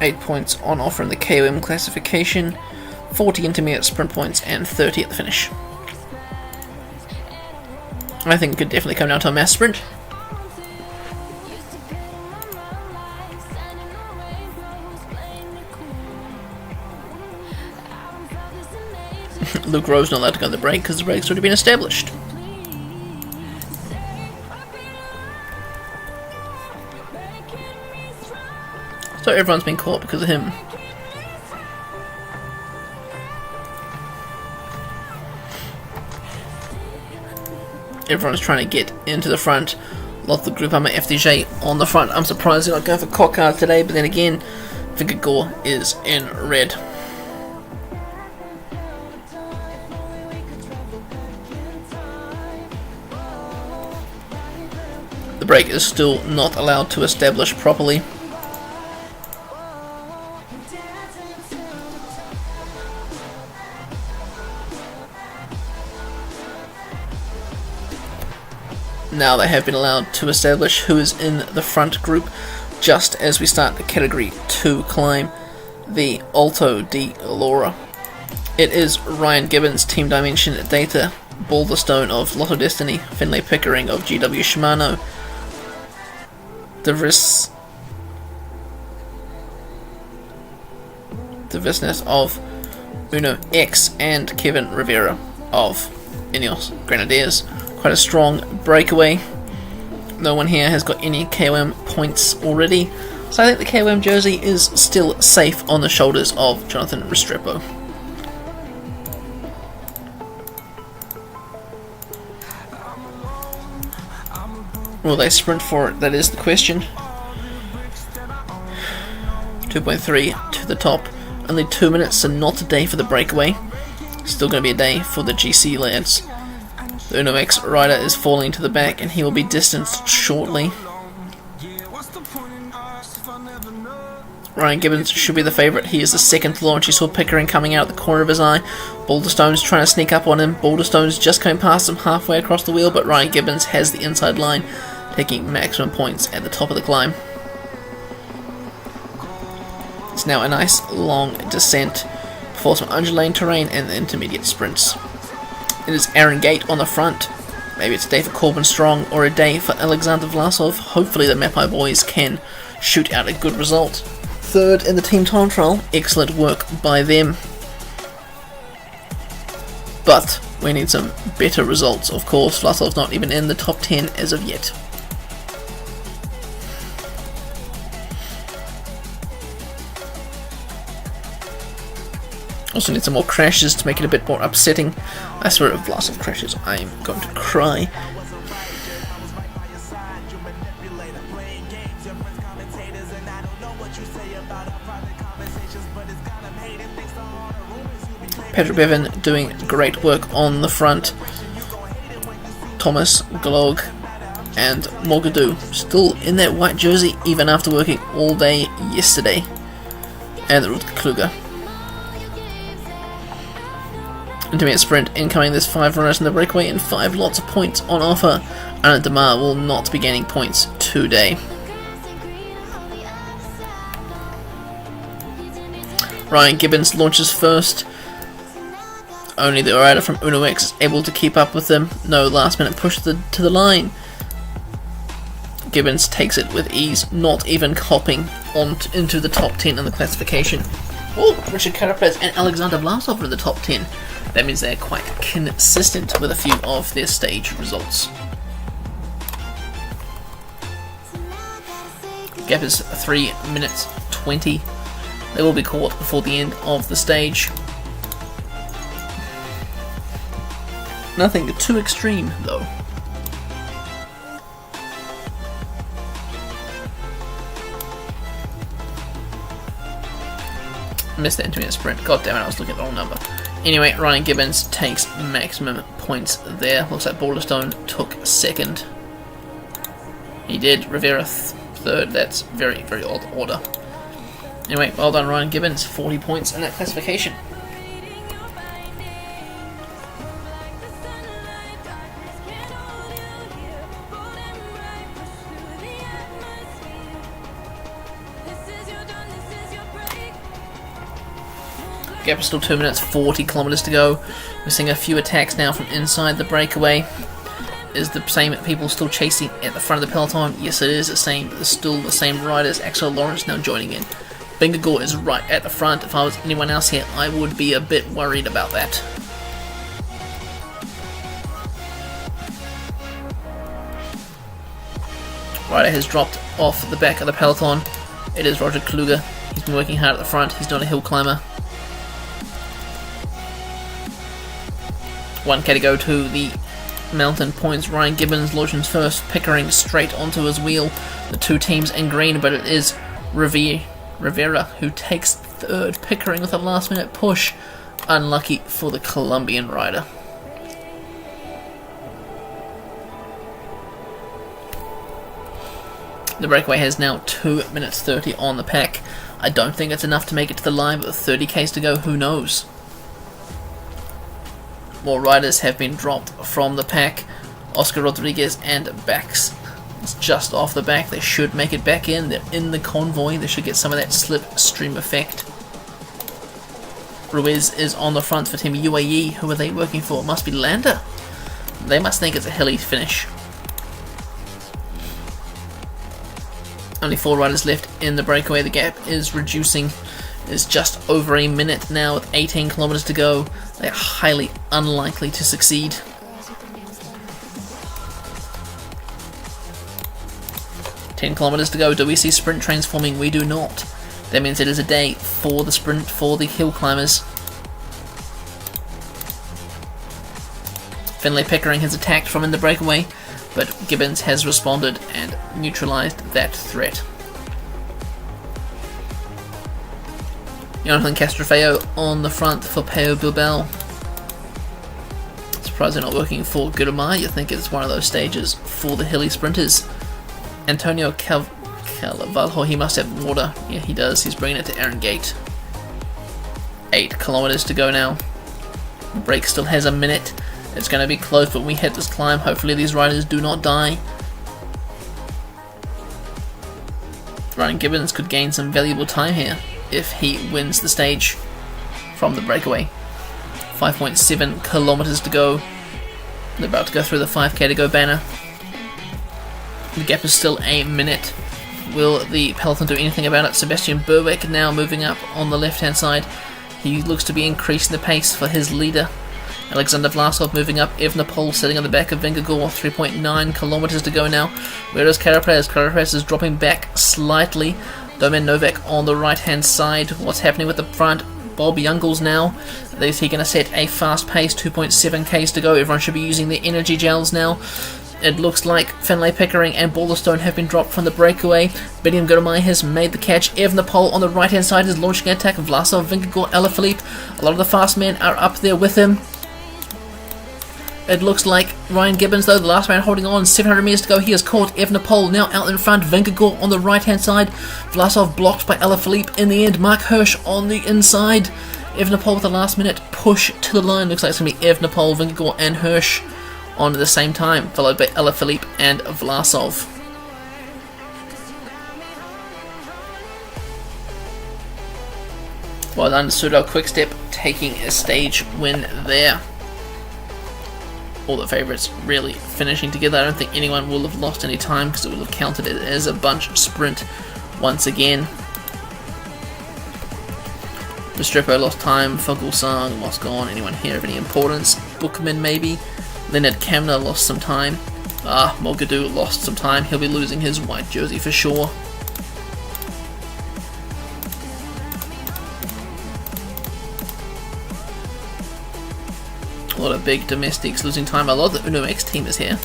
Eight points on offer in the KOM classification, 40 intermediate sprint points, and 30 at the finish. I think it could definitely come down to a mass sprint. Luke Rowe's not allowed to go on the break because the break's already been established. So everyone's been caught because of him. Everyone's trying to get into the front. Lots of Group Armor FDJ on the front. I'm surprised they're not going for Cockard today, but then again, Vigagore is in red. The brake is still not allowed to establish properly. Now they have been allowed to establish who is in the front group just as we start the Category 2 climb, the Alto di Laura. It is Ryan Gibbons, Team Dimension Data, Balderstone of Lotto Destiny, Finlay Pickering of GW Shimano, Divisness of Uno X, and Kevin Rivera of Ineos Grenadiers. Quite a strong breakaway. No one here has got any KOM points already, so I think the KOM jersey is still safe on the shoulders of Jonathan Restrepo. Will they sprint for it? That is the question. 2.3 to the top. Only 2 minutes, so not a day for the breakaway. Still going to be a day for the GC lads. The Uno X rider is falling to the back and he will be distanced shortly. Ryan Gibbons should be the favourite. He is the second to launch. You saw Pickering coming out of the corner of his eye. Balderstone's trying to sneak up on him. Balderstone's just coming past him halfway across the wheel, but Ryan Gibbons has the inside line, taking maximum points at the top of the climb. It's now a nice long descent before some undulating terrain and intermediate sprints. It is Aaron Gate on the front. Maybe it's a day for Corbin Strong or a day for Alexander Vlasov. Hopefully the Mapai boys can shoot out a good result. Third in the team time trial. Excellent work by them. But we need some better results, of course. Vlasov's not even in the top 10 as of yet. Also need some more crashes to make it a bit more upsetting. I swear if Vlasov crashes, I'm going to cry. Pedro Bevan doing great work on the front. Thomas, Glog, and Mogadou still in that white jersey even after working all day yesterday. And the Rutger Kluger. Intermediate sprint incoming. There's 5 runners in the breakaway and 5 lots of points on offer. Anna Demar will not be gaining points today. Ryan Gibbons launches first. Only the rider from Uno X is able to keep up with them. No last minute push to the line. Gibbons takes it with ease, not even hopping into the top 10 in the classification. Oh, Richard Carapaz and Alexander Vlasov are in the top 10. That means they're quite consistent with a few of their stage results. Gap is 3 minutes 20. They will be caught before the end of the stage. Nothing too extreme though. Missed the intermediate sprint. God damn it, I was looking at the wrong number. Anyway, Ryan Gibbons takes maximum points there. Looks like Balderstone took second. He did. Rivera third. That's very, very odd order. Anyway, well done Ryan Gibbons. 40 points in that classification. Gap is still 2 minutes 40 kilometers to go. We're seeing a few attacks now from inside the breakaway. Is the same people still chasing at the front of the peloton? Yes, it is. It's still the same riders. Axel Lawrence now joining in. Bingagore is right at the front. If I was anyone else here, I would be a bit worried about that. Rider has dropped off the back of the peloton. It is Roger Kluge. He's been working hard at the front. He's not a hill climber. 1k to go to the mountain points. Ryan Gibbons launches first, Pickering straight onto his wheel. The two teams in green, but it is Rivera who takes third. Pickering with a last minute push. Unlucky for the Colombian rider. The breakaway has now 2 minutes 30 on the pack. I don't think it's enough to make it to the line, but with 30k's to go, who knows? More riders have been dropped from the pack. Oscar Rodriguez and Bax. It's just off the back. They should make it back in. They're in the convoy. They should get some of that slipstream effect. Ruiz is on the front for Team UAE. Who are they working for? It must be Landa. They must think it's a hilly finish. Only 4 riders left in the breakaway. The gap is reducing. It's just over a minute now with 18 kilometers to go. They are highly unlikely to succeed. "10 kilometers to go. Do we see sprint trains forming? We do not. That means it is a day for the sprint for the hill climbers. Finlay Pickering has attacked from in the breakaway, but Gibbons has responded and neutralized that threat. Jonathan Castrofeo on the front for Peo Bilbao. Surprised they're not working for Gurimar. You think it's one of those stages for the hilly sprinters. Antonio Carvalho, he must have water. Yeah, he does. He's bringing it to Aaron Gate. 8 kilometers to go now. The break still has a minute. It's going to be close, but when we hit this climb, hopefully these riders do not die. Ryan Gibbons could gain some valuable time here if he wins the stage from the breakaway. 5.7 kilometers to go. They're about to go through the 5k to go banner. The gap is still a minute. Will the peloton do anything about it? Sebastian Berwick now moving up on the left hand side. He looks to be increasing the pace for his leader. Alexander Vlasov moving up. Evenepoel sitting on the back of Vingegaard. 3.9 kilometers to go now. Where is Carapaz? Carapaz is dropping back slightly. Domen Novak on the right hand side. What's happening with the front? Bob Youngles now. Is he going to set a fast pace? 2.7k's to go. Everyone should be using their energy gels now. It looks like Finlay Pickering and Balderstone have been dropped from the breakaway. Beniam Gurimai has made the catch. Evenepoel on the right hand side is launching an attack. Vlasov, Vingegaard, Alaphilippe. A lot of the fast men are up there with him. It looks like Ryan Gibbons, though, the last man holding on. 700 meters to go. He has caught Evenepoel now out in front. Vingegaard on the right hand side. Vlasov blocked by Alaphilippe in the end. Mark Hirsch on the inside. Evenepoel with a last minute push to the line. Looks like it's going to be Evenepoel, Vingegaard and Hirsch on at the same time, followed by Alaphilippe and Vlasov. Well done, Pseudo Quickstep taking a stage win there. All the favourites really finishing together. I don't think anyone will have lost any time because it will have counted it as a bunch sprint once again. Restrepo lost time, Fuglsang, Moscon, anyone here of any importance? Bookman maybe? Leonard Kamner lost some time. Mogadou lost some time. He'll be losing his white jersey for sure. A lot of big domestics losing time. A lot of the Uno X team is here.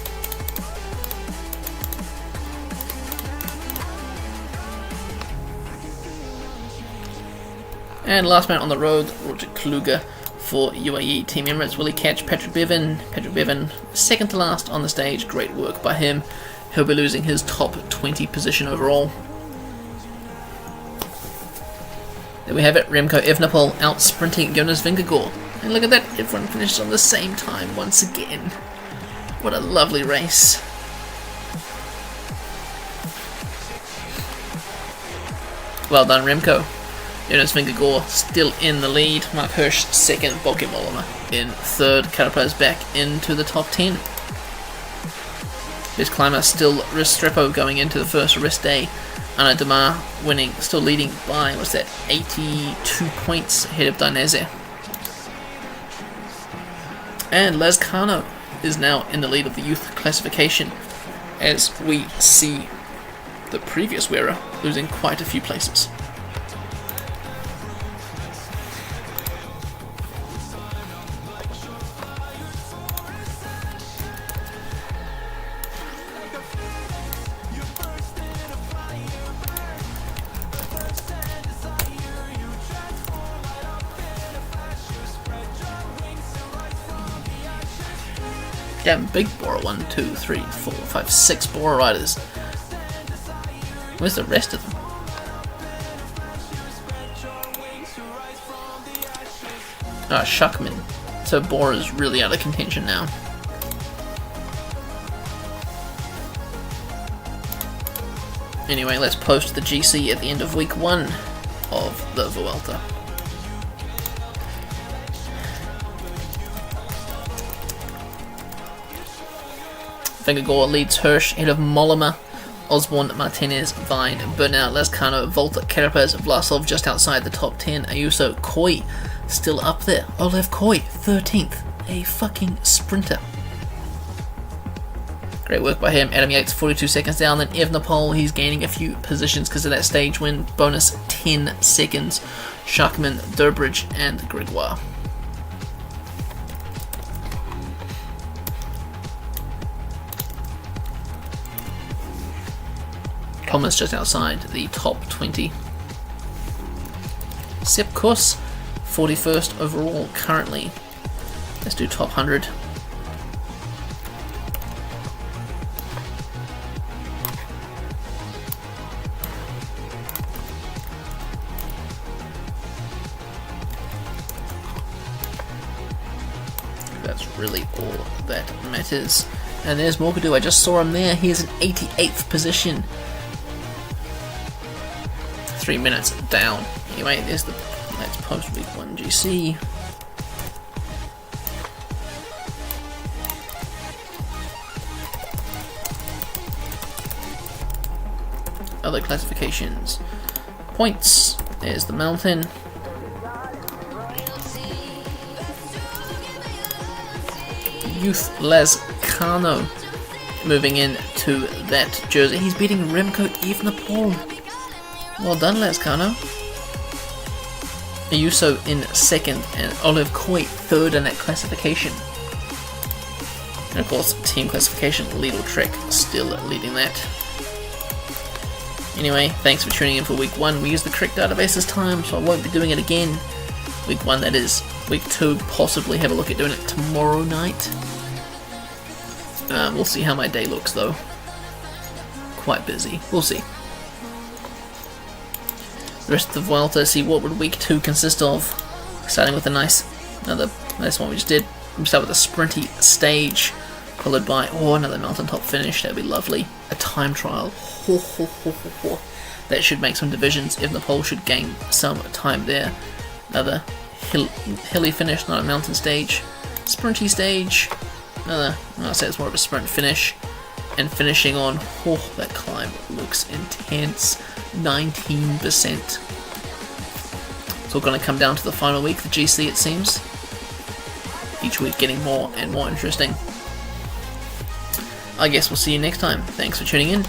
And last man on the road, Roger Kluge for UAE Team Emirates. Will he catch Patrick Bevan? Patrick Bevan, second to last on the stage. Great work by him. He'll be losing his top 20 position overall. There we have it. Remco Evenepoel out sprinting Jonas Vingegaard. And look at that, everyone finished on the same time once again. What a lovely race. Well done, Remco. Jonas Vingegaard still in the lead. Mark Hirsch second. Boki Mollema in third. Carapaz back into the top 10. Best climber still Restrepo going into the first rest day. Anna Demar winning, still leading by, what's that, 82 points ahead of Dainese. And Lazcano is now in the lead of the youth classification as we see the previous wearer losing quite a few places. Damn, big Bora. 1, 2, 3, 4, 5, 6 Bora riders. Where's the rest of them? Ah, Shuckman. So Bora's really out of contention now. Anyway, let's post the GC at the end of week 1 of the Vuelta. Vingegaard leads Hirsch ahead of Mollema, Osborne, Martinez, Vine, Bernal, Lezcano, Volta, Carapaz, Vlasov just outside the top 10, Ayuso, Coy still up there, Olev Coy 13th, a fucking sprinter. Great work by him. Adam Yates 42 seconds down, then Evenepoel, he's gaining a few positions because of that stage win, bonus 10 seconds, Schuckman, Durbridge and Gregoire. Thomas just outside the top 20. Sepp Kuss, 41st overall currently. Let's do top 100. That's really all that matters. And there's Morgado, I just saw him there. He is in 88th position. 3 minutes down. Anyway, there's the let's post week 1 GC. Other classifications. Points. There's the mountain. Youth Lezcano moving into that jersey. He's beating Remco Evenepoel. Well done, Lezcano. Ayuso in 2nd and Olev Coy 3rd in that classification. And of course, team classification, Lidl Trek still leading that. Anyway, thanks for tuning in for week 1. We used the correct database this time, so I won't be doing it again. Week 1, that is. Week 2, possibly have a look at doing it tomorrow night. We'll see how my day looks though. Quite busy. We'll see. The rest of the Vuelta, see what would week 2 consist of. Starting with another nice one we just did. We'll start with a sprinty stage, followed by another mountaintop finish. That'd be lovely. A time trial. That should make some divisions. Evenepoel should gain some time there. Another hilly finish, not a mountain stage. Sprinty stage. Another, I'll say it's more of a sprint finish. And finishing on, that climb looks intense. 19%. It's all going to come down to the final week, the GC it seems. Each week getting more and more interesting. I guess we'll see you next time. Thanks for tuning in.